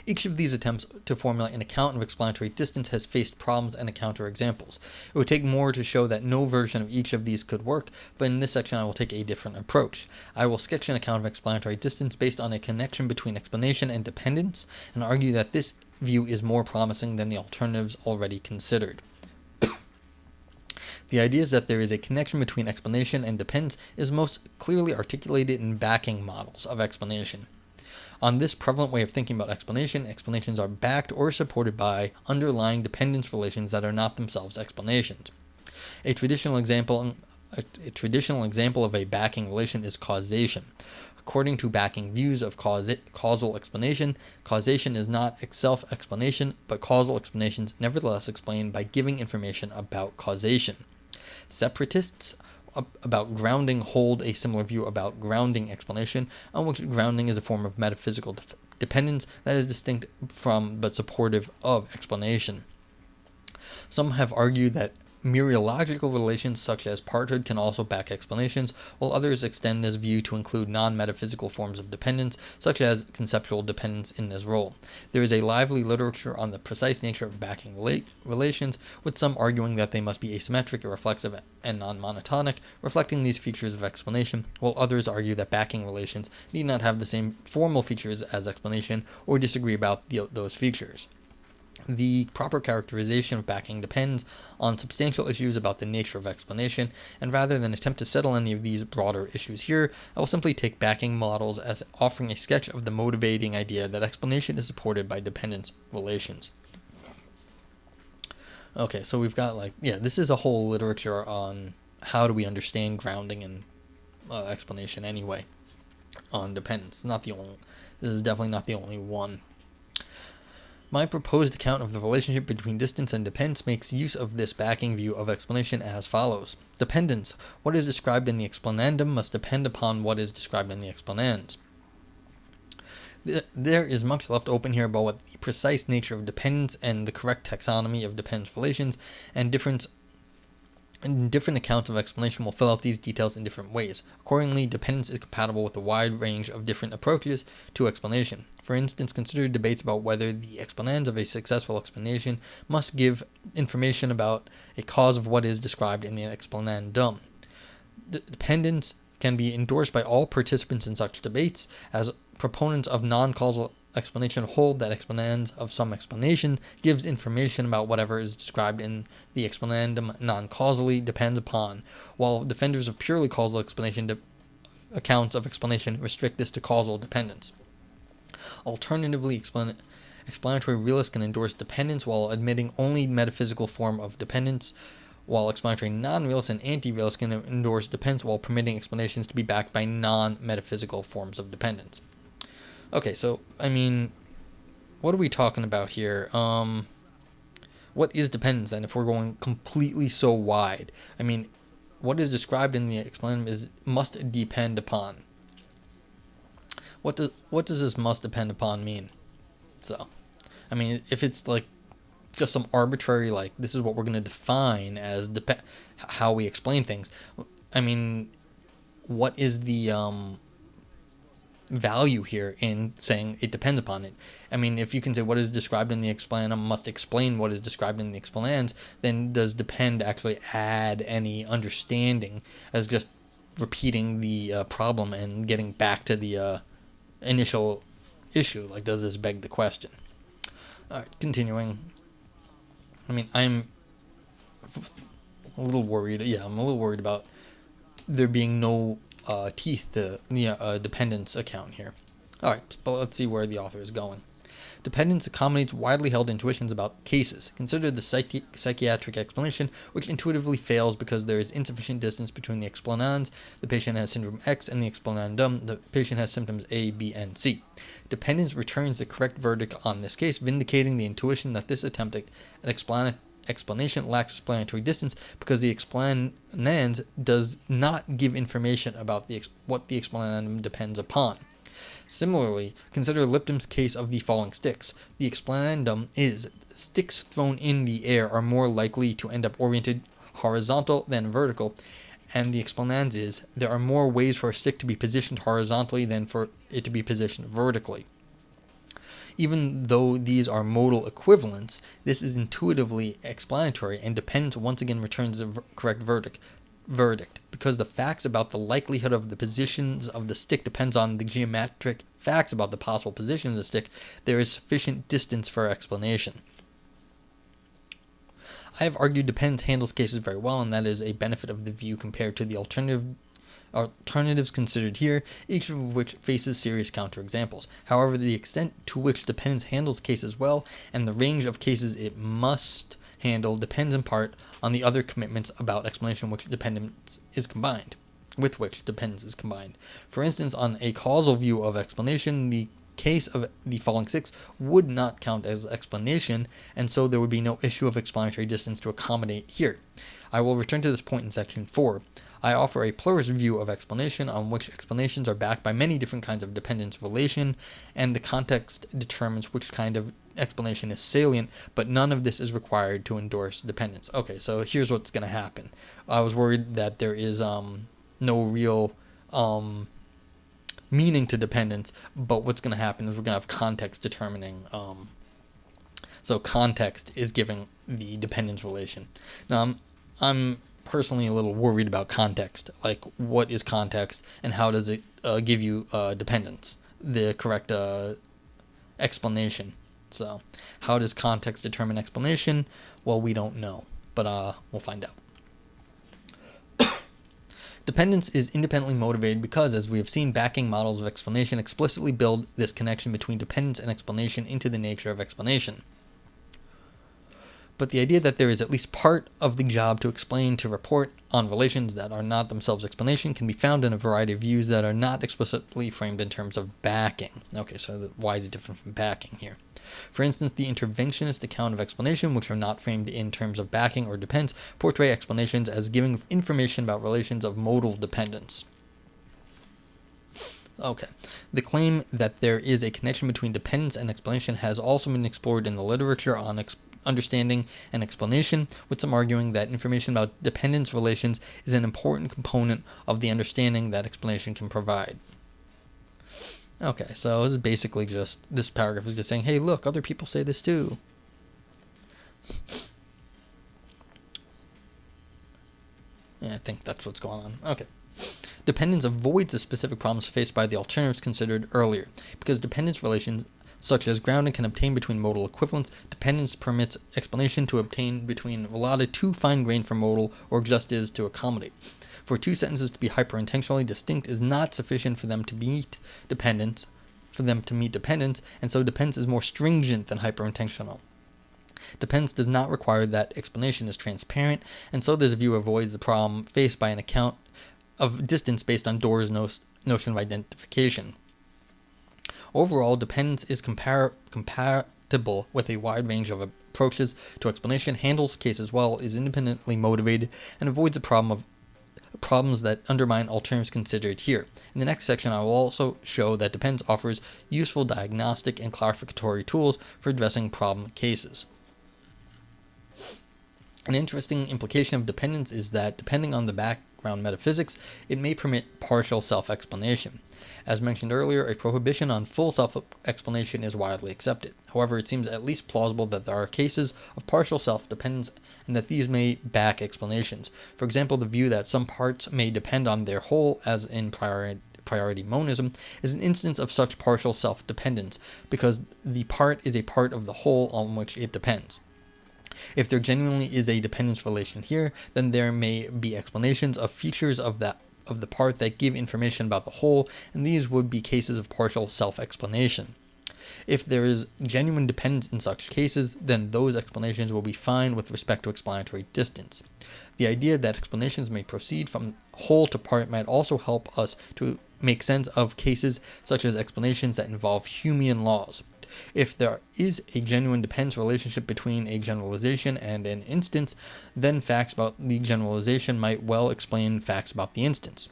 Each of these attempts to formulate an account of explanatory distance has faced problems and counterexamples. It would take more to show that no version of each of these could work, but in this section I will take a different approach. I will sketch an account of explanatory distance based on a connection between explanation and dependence, and argue that this view is more promising than the alternatives already considered. The idea is that there is a connection between explanation and dependence is most clearly articulated in backing models of explanation. On this prevalent way of thinking about explanation, explanations are backed or supported by underlying dependence relations that are not themselves explanations. A traditional example of a backing relation is causation. According to backing views of causal explanation, causation is not itself explanation, but causal explanations nevertheless explain by giving information about causation. Separatists about grounding hold a similar view about grounding explanation, on which grounding is a form of metaphysical dependence that is distinct from but supportive of explanation. Some have argued that mereological relations such as parthood can also back explanations, while others extend this view to include non-metaphysical forms of dependence, such as conceptual dependence in this role. There is a lively literature on the precise nature of backing relations, with some arguing that they must be asymmetric or reflexive and non-monotonic, reflecting these features of explanation, while others argue that backing relations need not have the same formal features as explanation or disagree about those features. The proper characterization of backing depends on substantial issues about the nature of explanation, and rather than attempt to settle any of these broader issues here, I will simply take backing models as offering a sketch of the motivating idea that explanation is supported by dependence relations. Okay, so we've got this is a whole literature on how do we understand grounding and explanation anyway, on dependence. This is definitely not the only one. My proposed account of the relationship between distance and dependence makes use of this backing view of explanation as follows. Dependence. What is described in the explanandum must depend upon what is described in the explanans. There is much left open here about what the precise nature of dependence and the correct taxonomy of dependence relations and different accounts of explanation will fill out these details in different ways. Accordingly, dependence is compatible with a wide range of different approaches to explanation. For instance, consider debates about whether the explanans of a successful explanation must give information about a cause of what is described in the explanandum. Dependence can be endorsed by all participants in such debates, as proponents of non-causal explanation hold that explanans of some explanation gives information about whatever is described in the explanandum non-causally depends upon, while defenders of purely causal explanation accounts of explanation restrict this to causal dependence. Alternatively, explanatory realists can endorse dependence while admitting only metaphysical form of dependence, while explanatory non-realists and anti-realists can endorse dependence while permitting explanations to be backed by non-metaphysical forms of dependence. Okay, so, what are we talking about here? What is dependence then, if we're going completely so wide? What is described in the explanandum must depend upon. What does this must depend upon mean? So, if it's just some arbitrary, this is what we're going to define as how we explain things. What is the value here in saying it depends upon it? If you can say what is described in the explanandum must explain what is described in the explanans, then does depend actually add any understanding as just repeating the problem and getting back to the initial issue? Does this beg the question? Alright, continuing. I'm a little worried. I'm a little worried about there being no teeth to the dependence account here. Alright, but let's see where the author is going. Dependence accommodates widely held intuitions about cases. Consider the psychiatric explanation, which intuitively fails because there is insufficient distance between the explanans, the patient has syndrome X, and the explanandum, the patient has symptoms A, B, and C. Dependence returns the correct verdict on this case, vindicating the intuition that this attempt at explanation lacks explanatory distance because the explanans does not give information about what the explanandum depends upon. Similarly, consider Lipton's case of the falling sticks. The explanandum is sticks thrown in the air are more likely to end up oriented horizontal than vertical, and the explanans is there are more ways for a stick to be positioned horizontally than for it to be positioned vertically. Even though these are modal equivalents, this is intuitively explanatory, and depends once again returns a correct verdict, because the facts about the likelihood of the positions of the stick depends on the geometric facts about the possible position of the stick. There is sufficient distance for explanation. I have argued depends handles cases very well, and that is a benefit of the view compared to the alternatives considered here, each of which faces serious counterexamples. However, the extent to which dependence handles cases well and the range of cases it must handle depends in part on the other commitments about explanation with which dependence is combined. For instance, on a causal view of explanation, the case of the following 6 would not count as explanation, and so there would be no issue of explanatory distance to accommodate here. I will return to this point in section 4. I offer a pluralist view of explanation on which explanations are backed by many different kinds of dependence relation, and the context determines which kind of explanation is salient, but none of this is required to endorse dependence. Okay, so here's what's going to happen. I was worried that there is no real meaning to dependence, but what's going to happen is we're going to have context determining. So context is giving the dependence relation. Now, I'm personally a little worried about context. Like, what is context, and how does it give you dependence? The correct explanation. So, how does context determine explanation? Well, we don't know, but we'll find out. Dependence is independently motivated because, as we have seen, backing models of explanation explicitly build this connection between dependence and explanation into the nature of explanation. But the idea that there is at least part of the job to explain, to report on relations that are not themselves explanation, can be found in a variety of views that are not explicitly framed in terms of backing. Okay, so why is it different from backing here? For instance, the interventionist account of explanation, which are not framed in terms of backing or depends, portray explanations as giving information about relations of modal dependence. Okay. The claim that there is a connection between dependence and explanation has also been explored in the literature on understanding and explanation, with some arguing that information about dependence relations is an important component of the understanding that explanation can provide. Okay, so this is basically just, this paragraph is just saying, hey, look, other people say this too. Yeah, I think that's what's going on. Okay. Dependence avoids the specific problems faced by the alternatives considered earlier. Because dependence relations, such as grounding, can obtain between modal equivalents, dependence permits explanation to obtain between relata too fine-grained for modal, or just is to accommodate. For two sentences to be hyper-intentionally distinct is not sufficient for them to meet dependence, and so dependence is more stringent than hyper-intentional. Dependence does not require that explanation is transparent, and so this view avoids the problem faced by an account of distance based on Doerr's notion of identification. Overall, dependence is compatible with a wide range of approaches to explanation, handles cases well, is independently motivated, and avoids the problems that undermine alternatives considered here. In the next section, I will also show that dependence offers useful diagnostic and clarificatory tools for addressing problem cases. An interesting implication of dependence is that, depending on the background metaphysics, it may permit partial self-explanation. As mentioned earlier, a prohibition on full self-explanation is widely accepted. However, it seems at least plausible that there are cases of partial self-dependence and that these may back explanations. For example, the view that some parts may depend on their whole, as in priority monism, is an instance of such partial self-dependence because the part is a part of the whole on which it depends. If there genuinely is a dependence relation here, then there may be explanations of features of the part that give information about the whole, and these would be cases of partial self-explanation. If there is genuine dependence in such cases, then those explanations will be fine with respect to explanatory distance. The idea that explanations may proceed from whole to part might also help us to make sense of cases such as explanations that involve Humean laws. If there is a genuine dependence relationship between a generalization and an instance, then facts about the generalization might well explain facts about the instance,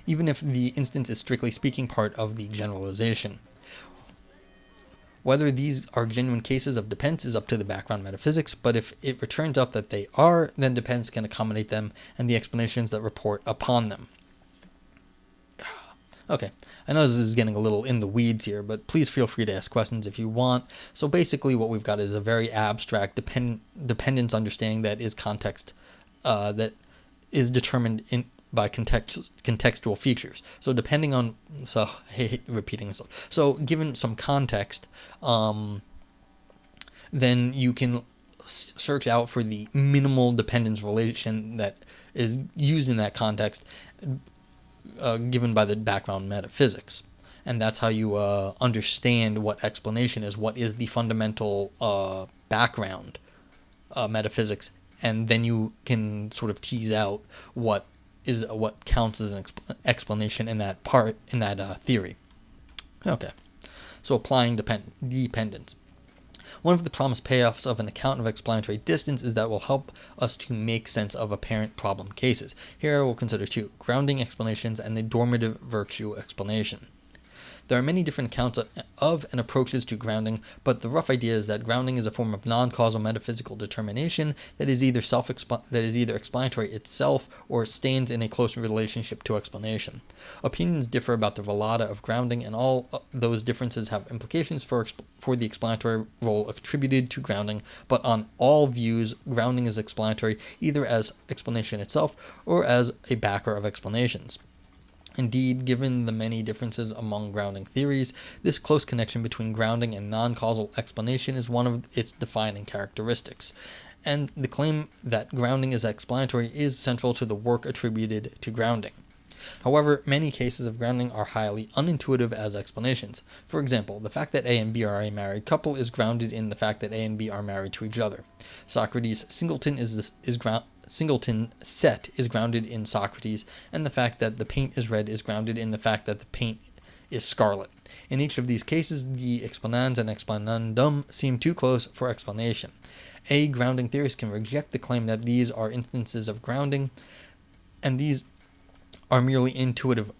even if the instance is strictly speaking part of the generalization. Whether these are genuine cases of dependence is up to the background metaphysics, but if it returns out that they are, then dependence can accommodate them and the explanations that report upon them. Okay, I know this is getting a little in the weeds here, but please feel free to ask questions if you want. So basically what we've got is a very abstract dependence understanding that is context, that is determined by contextual features. So depending on, so I hate repeating myself. So given some context, then you can search out for the minimal dependence relation that is used in that context, given by the background metaphysics. And that's how you understand what explanation is, what is the fundamental background metaphysics, and then you can sort of tease out what counts as an explanation in that theory. Okay, so applying dependence. One of the promised payoffs of an account of explanatory distance is that it will help us to make sense of apparent problem cases. Here I will consider two: grounding explanations and the normative virtue explanation. There are many different accounts of and approaches to grounding, but the rough idea is that grounding is a form of non-causal metaphysical determination that is either explanatory itself or stands in a close relationship to explanation. Opinions differ about the relata of grounding, and all those differences have implications for the explanatory role attributed to grounding, but on all views, grounding is explanatory either as explanation itself or as a backer of explanations. Indeed, given the many differences among grounding theories, this close connection between grounding and non-causal explanation is one of its defining characteristics, and the claim that grounding is explanatory is central to the work attributed to grounding. However, many cases of grounding are highly unintuitive as explanations. For example, the fact that A and B are a married couple is grounded in the fact that A and B are married to each other. Socrates' singleton set is grounded in Socrates, and the fact that the paint is red is grounded in the fact that the paint is scarlet. In each of these cases, the explanans and explanandum seem too close for explanation. A grounding theorist can reject the claim that these are instances of grounding, and these are merely intuitive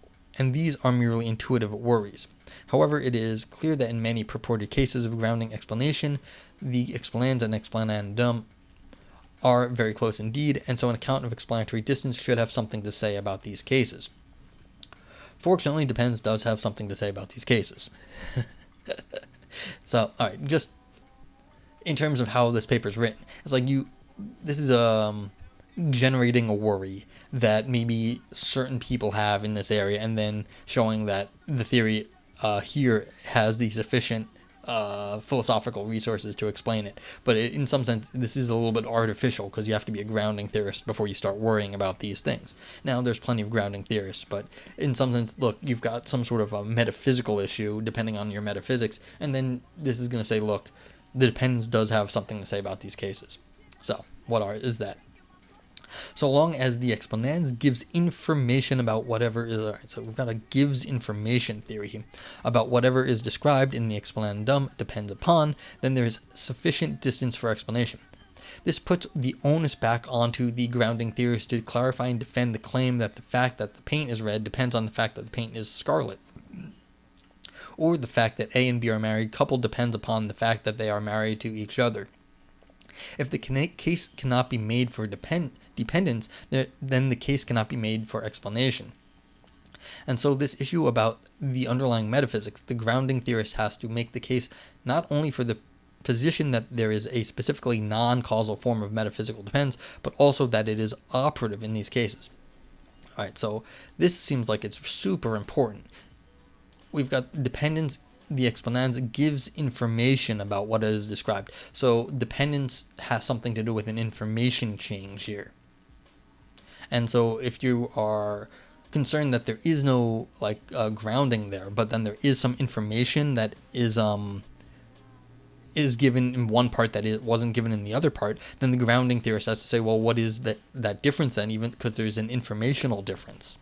worries. However, it is clear that in many purported cases of grounding explanation, the explanans and explanandum are very close indeed, and so an account of explanatory distance should have something to say about these cases. Fortunately, dependence does have something to say about these cases. So, alright, just in terms of how this paper is written, it's like this is generating a worry that maybe certain people have in this area, and then showing that the theory here has the sufficient philosophical resources to explain it. But in some sense, this is a little bit artificial, because you have to be a grounding theorist before you start worrying about these things. Now, there's plenty of grounding theorists, but in some sense, look, you've got some sort of a metaphysical issue depending on your metaphysics, and then this is going to say, look, the dependence does have something to say about these cases. So, is that? So long as the explanans gives information about whatever is, so we've got a gives information theory here, about whatever is described in the explanandum depends upon, then there is sufficient distance for explanation. This puts the onus back onto the grounding theorist to clarify and defend the claim that the fact that the paint is red depends on the fact that the paint is scarlet, or the fact that A and B are married couple depends upon the fact that they are married to each other. If the case cannot be made for dependence, then the case cannot be made for explanation. And so this issue about the underlying metaphysics, the grounding theorist has to make the case not only for the position that there is a specifically non-causal form of metaphysical dependence, but also that it is operative in these cases. Alright, so this seems like it's super important. We've got dependence. The explanans gives information about what is described. So dependence has something to do with an information change here. And so if you are concerned that there is no grounding there, but then there is some information that is given in one part that it wasn't given in the other part, then the grounding theorist has to say, well, what is that difference then, even because there's an informational difference.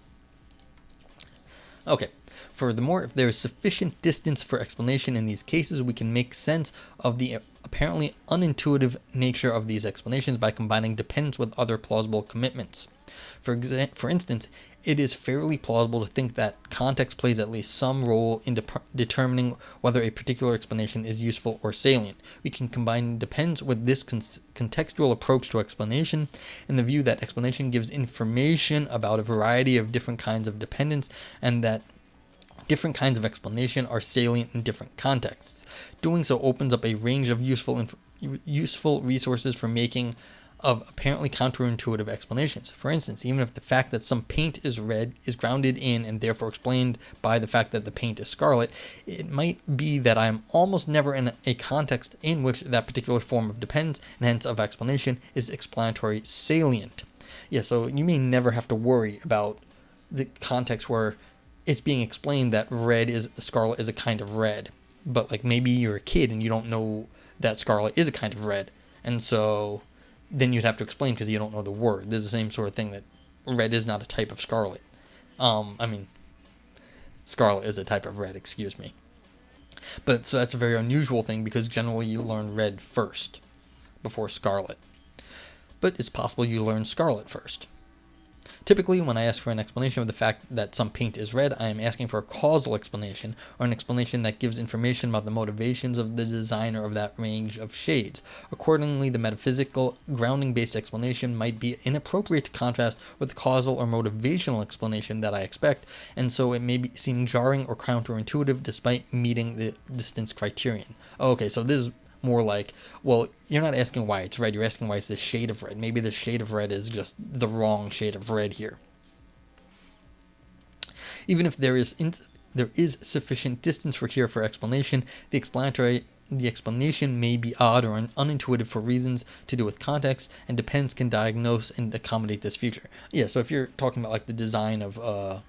Okay. Furthermore, if there is sufficient distance for explanation in these cases, we can make sense of the apparently unintuitive nature of these explanations by combining dependence with other plausible commitments. For instance, it is fairly plausible to think that context plays at least some role in determining whether a particular explanation is useful or salient. We can combine dependence with this contextual approach to explanation in the view that explanation gives information about a variety of different kinds of dependence, and that Different kinds of explanation are salient in different contexts. Doing so opens up a range of useful resources for making of apparently counterintuitive explanations. For instance, even if the fact that some paint is red is grounded in and therefore explained by the fact that the paint is scarlet, it might be that I am almost never in a context in which that particular form of dependence and hence of explanation is explanatory salient. Yeah, so you may never have to worry about the context where it's being explained that scarlet is a kind of red, but like maybe you're a kid and you don't know that scarlet is a kind of red, and so then you'd have to explain because you don't know the word. There's the same sort of thing that red is not a type of scarlet. Scarlet is a type of red, excuse me. But so that's a very unusual thing because generally you learn red first before scarlet. But it's possible you learn scarlet first. Typically, when I ask for an explanation of the fact that some paint is red, I am asking for a causal explanation, or an explanation that gives information about the motivations of the designer of that range of shades. Accordingly, the metaphysical, grounding-based explanation might be inappropriate to contrast with the causal or motivational explanation that I expect, and so it may seem jarring or counterintuitive despite meeting the distance criterion. Okay, so this is more like, well, you're not asking why it's red, you're asking why it's this shade of red. Maybe the shade of red is just the wrong shade of red here. Even if there is sufficient distance for explanation, the explanation may be odd or unintuitive for reasons to do with context, and dependence can diagnose and accommodate this feature. Yeah, so if you're talking about like the design of a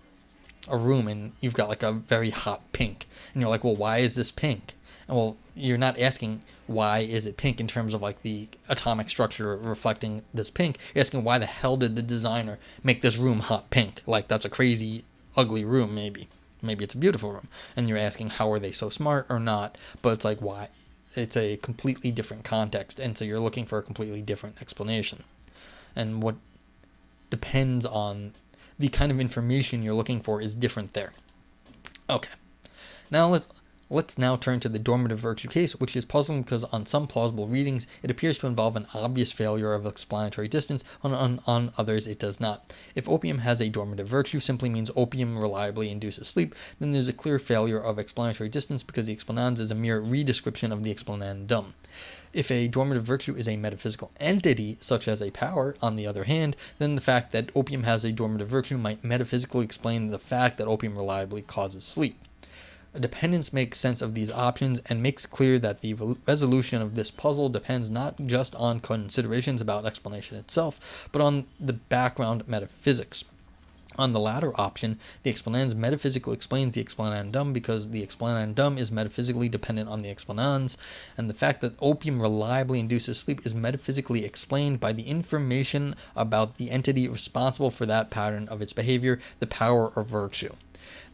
room and you've got like a very hot pink, and you're like, well, why is this pink? And well, you're not asking why is it pink in terms of like the atomic structure reflecting this pink. You're asking why the hell did the designer make this room hot pink? Like, that's a crazy, ugly room, maybe. Maybe it's a beautiful room. And you're asking how are they so smart or not, but it's like why? It's a completely different context, and so you're looking for a completely different explanation. And what depends on the kind of information you're looking for is different there. Okay. Now Let's now turn to the dormitive virtue case, which is puzzling because on some plausible readings, it appears to involve an obvious failure of explanatory distance, on others it does not. If opium has a dormitive virtue simply means opium reliably induces sleep, then there's a clear failure of explanatory distance because the explanans is a mere redescription of the explanandum. If a dormitive virtue is a metaphysical entity, such as a power, on the other hand, then the fact that opium has a dormitive virtue might metaphysically explain the fact that opium reliably causes sleep. Dependence makes sense of these options and makes clear that the resolution of this puzzle depends not just on considerations about explanation itself, but on the background metaphysics. On the latter option, the explanans metaphysically explains the explanandum because the explanandum is metaphysically dependent on the explanans, and the fact that opium reliably induces sleep is metaphysically explained by the information about the entity responsible for that pattern of its behavior, the power or virtue.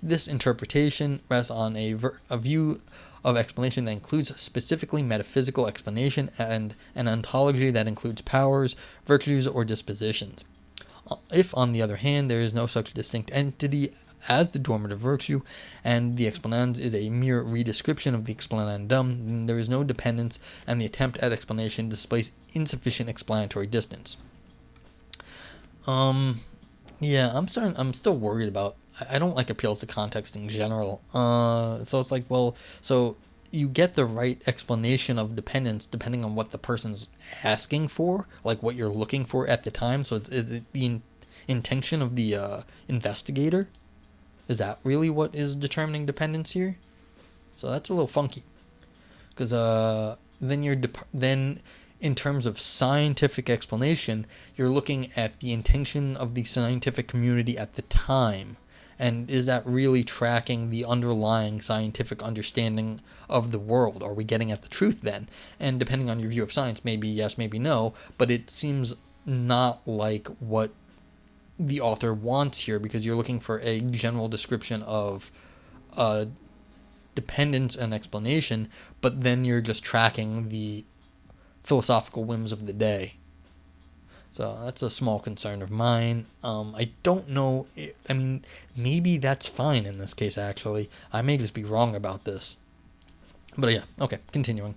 This interpretation rests on a view of explanation that includes specifically metaphysical explanation and an ontology that includes powers, virtues, or dispositions. If, on the other hand, there is no such distinct entity as the dormitive virtue, and the explanans is a mere redescription of the explanandum, then there is no dependence, and the attempt at explanation displays insufficient explanatory distance. Yeah, I'm still worried about. I don't like appeals to context in general. So it's like, well, so you get the right explanation of dependence depending on what the person's asking for, like what you're looking for at the time. So is it the intention of the investigator? Is that really what is determining dependence here? So that's a little funky, because then in terms of scientific explanation, you're looking at the intention of the scientific community at the time. And is that really tracking the underlying scientific understanding of the world? Are we getting at the truth then? And depending on your view of science, maybe yes, maybe no, but it seems not like what the author wants here, because you're looking for a general description of dependence and explanation, but then you're just tracking the philosophical whims of the day. So that's a small concern of mine. I don't know. I mean, maybe that's fine in this case, actually. I may just be wrong about this. But yeah, okay, continuing.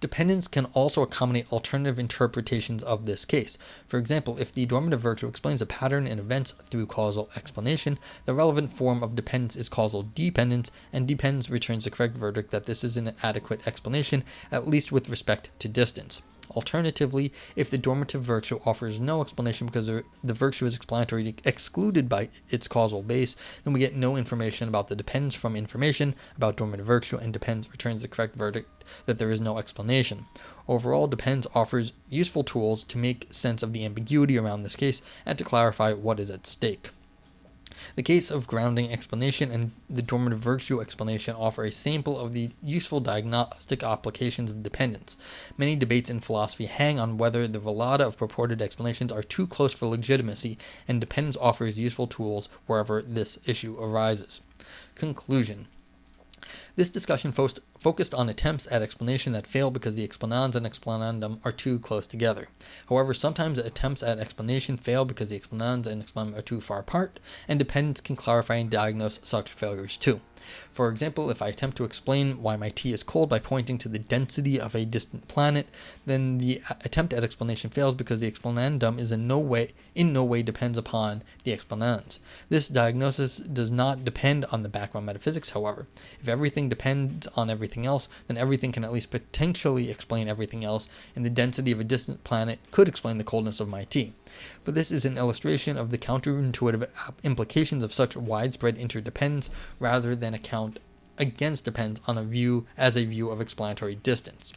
Dependence can also accommodate alternative interpretations of this case. For example, if the normative virtue explains a pattern in events through causal explanation, the relevant form of dependence is causal dependence, and dependence returns the correct verdict that this is an adequate explanation, at least with respect to distance. Alternatively, if the normative virtue offers no explanation because the virtue is explanatory excluded by its causal base, then we get no information about the dependence from information about normative virtue, and dependence returns the correct verdict that there is no explanation. Overall, dependence offers useful tools to make sense of the ambiguity around this case and to clarify what is at stake. The case of grounding explanation and the normative virtue explanation offer a sample of the useful diagnostic applications of dependence. Many debates in philosophy hang on whether the volata of purported explanations are too close for legitimacy, and dependence offers useful tools wherever this issue arises. Conclusion. This discussion focused on attempts at explanation that fail because the explanans and explanandum are too close together. However, sometimes attempts at explanation fail because the explanans and explanandum are too far apart, and dependence can clarify and diagnose such failures too. For example, if I attempt to explain why my tea is cold by pointing to the density of a distant planet, then the attempt at explanation fails because the explanandum is in no way depends upon the explanans. This diagnosis does not depend on the background metaphysics, however. If everything depends on everything else, then everything can at least potentially explain everything else, and the density of a distant planet could explain the coldness of my tea. But this is an illustration of the counterintuitive implications of such widespread interdependence rather than a count against dependence on a view of explanatory distance.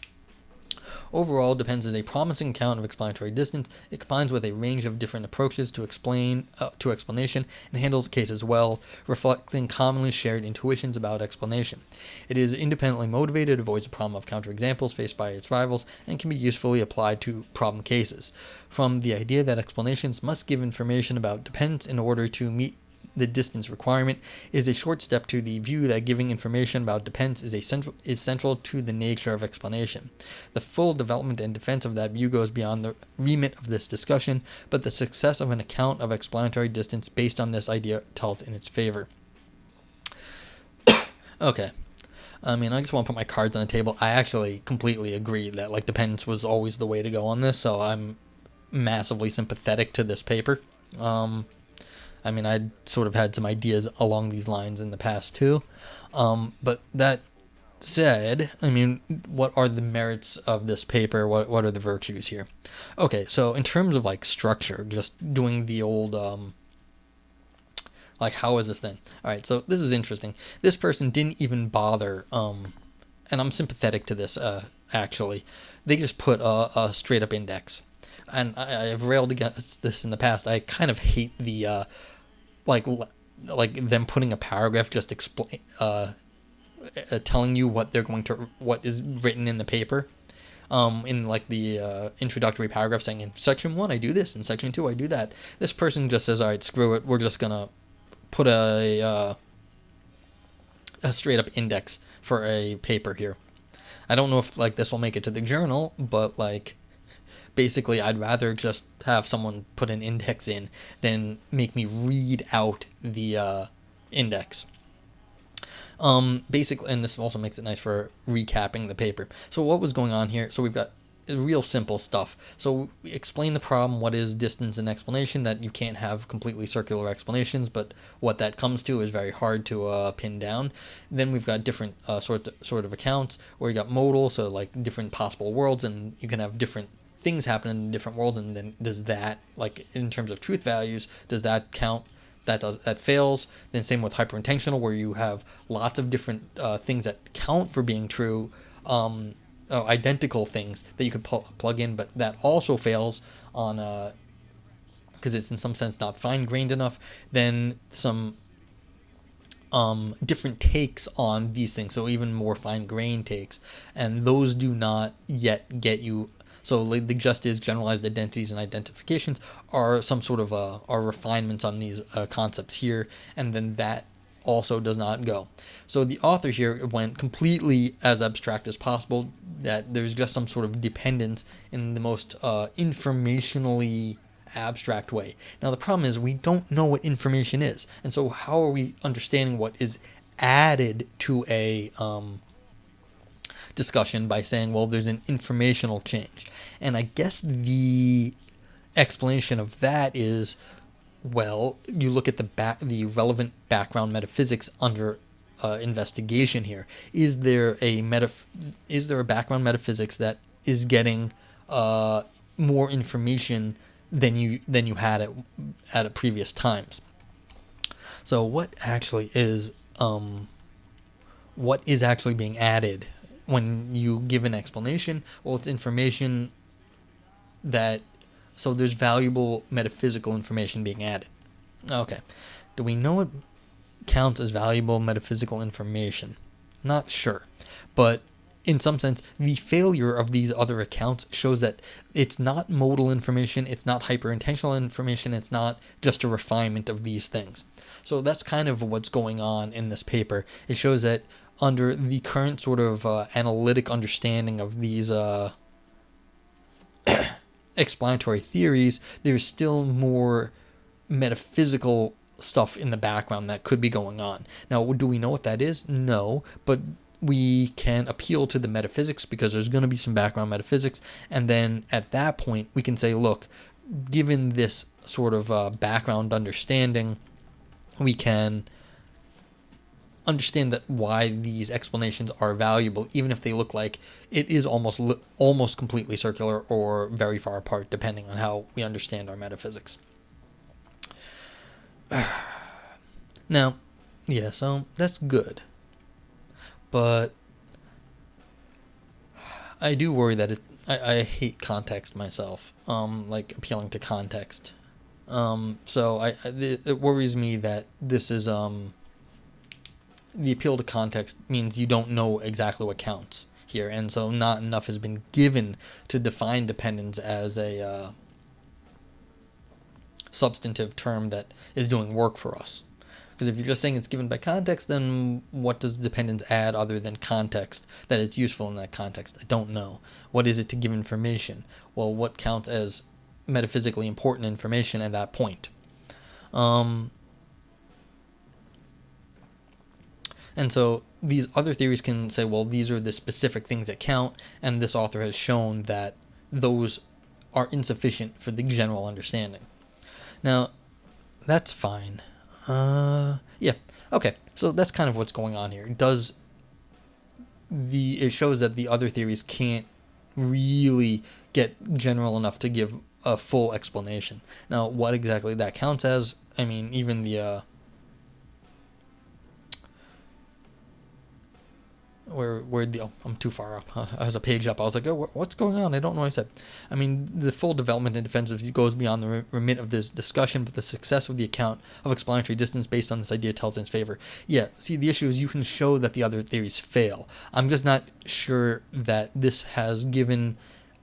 Overall, dependence is a promising account of explanatory distance. It combines with a range of different approaches to explanation and handles cases well, reflecting commonly shared intuitions about explanation. It is independently motivated, avoids the problem of counterexamples faced by its rivals, and can be usefully applied to problem cases. From the idea that explanations must give information about dependence in order to meet the distance requirement is a short step to the view that giving information about dependence is central to the nature of explanation. The full development and defense of that view goes beyond the remit of this discussion, but the success of an account of explanatory distance based on this idea tells in its favor. Okay. I just want to put my cards on the table. I actually completely agree that dependence was always the way to go on this, so I'm massively sympathetic to this paper. I'd sort of had some ideas along these lines in the past too. But that said, what are the merits of this paper? What are the virtues here? Okay, so in terms of structure, just doing the old, how is this then? All right, so this is interesting. This person didn't even bother, and I'm sympathetic to this, actually. They just put a straight up index. And I've railed against this in the past. I kind of hate the, them putting a paragraph just telling you what is written in the paper, in the introductory paragraph saying in section 1 I do this, in section 2 I do that. This person just says, all right, screw it, we're just gonna put a straight up index for a paper here. I don't know if this will make it to the journal, but basically, I'd rather just have someone put an index in than make me read out the index. Basically, and this also makes it nice for recapping the paper. So what was going on here? So we've got real simple stuff. So we explain the problem, what is distance and explanation, that you can't have completely circular explanations, but what that comes to is very hard to pin down. Then we've got different sort of accounts where you got modal, so different possible worlds, and you can have different things happen in different worlds, and then does that, in terms of truth values, does that count? That fails. Then same with hyperintentional, where you have lots of different things that count for being true, identical things that you could plug in, but that also fails on because it's in some sense not fine-grained enough. Then some different takes on these things, so even more fine-grained takes, and those do not yet get you. So the just is generalized identities and identifications are some sort of are refinements on these concepts here, and then that also does not go. So the author here went completely as abstract as possible, that there's just some sort of dependence in the most informationally abstract way. Now the problem is we don't know what information is, and so how are we understanding what is added to a discussion by saying, well, there's an informational change. And I guess the explanation of that is, well, you look at the relevant background metaphysics under investigation here. Is there a background metaphysics that is getting more information than you had at previous times? So what is actually being added when you give an explanation? Well, it's information so there's valuable metaphysical information being added. Okay. Do we know what counts as valuable metaphysical information? Not sure. But in some sense, the failure of these other accounts shows that it's not modal information, it's not hyper-intentional information, it's not just a refinement of these things. So that's kind of what's going on in this paper. It shows that under the current sort of analytic understanding of these explanatory theories, there's still more metaphysical stuff in the background that could be going on. Now, do we know what that is? No, but we can appeal to the metaphysics because there's going to be some background metaphysics, and then at that point we can say, look, given this sort of background understanding, we can understand that why these explanations are valuable, even if they look like it is almost completely circular or very far apart, depending on how we understand our metaphysics. Now, yeah, so that's good. But I do worry that I hate context myself, like appealing to context. So it worries me that this is the appeal to context means you don't know exactly what counts here, and so not enough has been given to define dependence as a substantive term that is doing work for us. Because if you're just saying it's given by context, then what does dependence add other than context that is useful in that context? I don't know. What is it to give information? Well, what counts as metaphysically important information at that point? And so these other theories can say, well, these are the specific things that count, and this author has shown that those are insufficient for the general understanding. Now, that's fine. Yeah, okay. So that's kind of what's going on here. It shows that the other theories can't really get general enough to give a full explanation. Now, what exactly that counts as, I mean, even the I'm too far up. I was a page up. I was like, oh, what's going on? I don't know what I said. I mean, the full development and defense goes beyond the remit of this discussion, but the success of the account of explanatory distance based on this idea tells in its favor. Yeah, see, the issue is you can show that the other theories fail. I'm just not sure that this has given,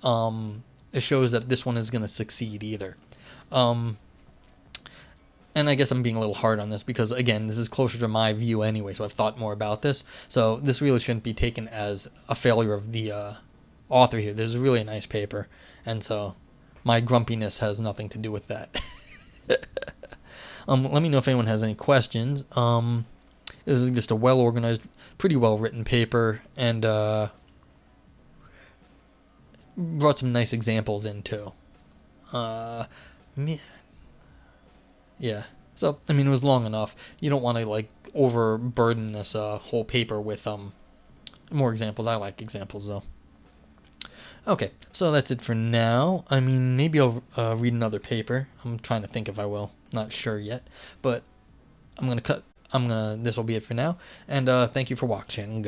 it shows that this one is going to succeed either. And I guess I'm being a little hard on this because, again, this is closer to my view anyway, so I've thought more about this. So this really shouldn't be taken as a failure of the author here. There's really a nice paper, and so my grumpiness has nothing to do with that. Let me know if anyone has any questions. This is just a well-organized, pretty well-written paper, and brought some nice examples in, too. Yeah. So, I mean, it was long enough. You don't want to, like, overburden this whole paper with more examples. I like examples, though. Okay, so that's it for now. I mean, maybe I'll read another paper. I'm trying to think if I will. Not sure yet. But this will be it for now. And thank you for watching.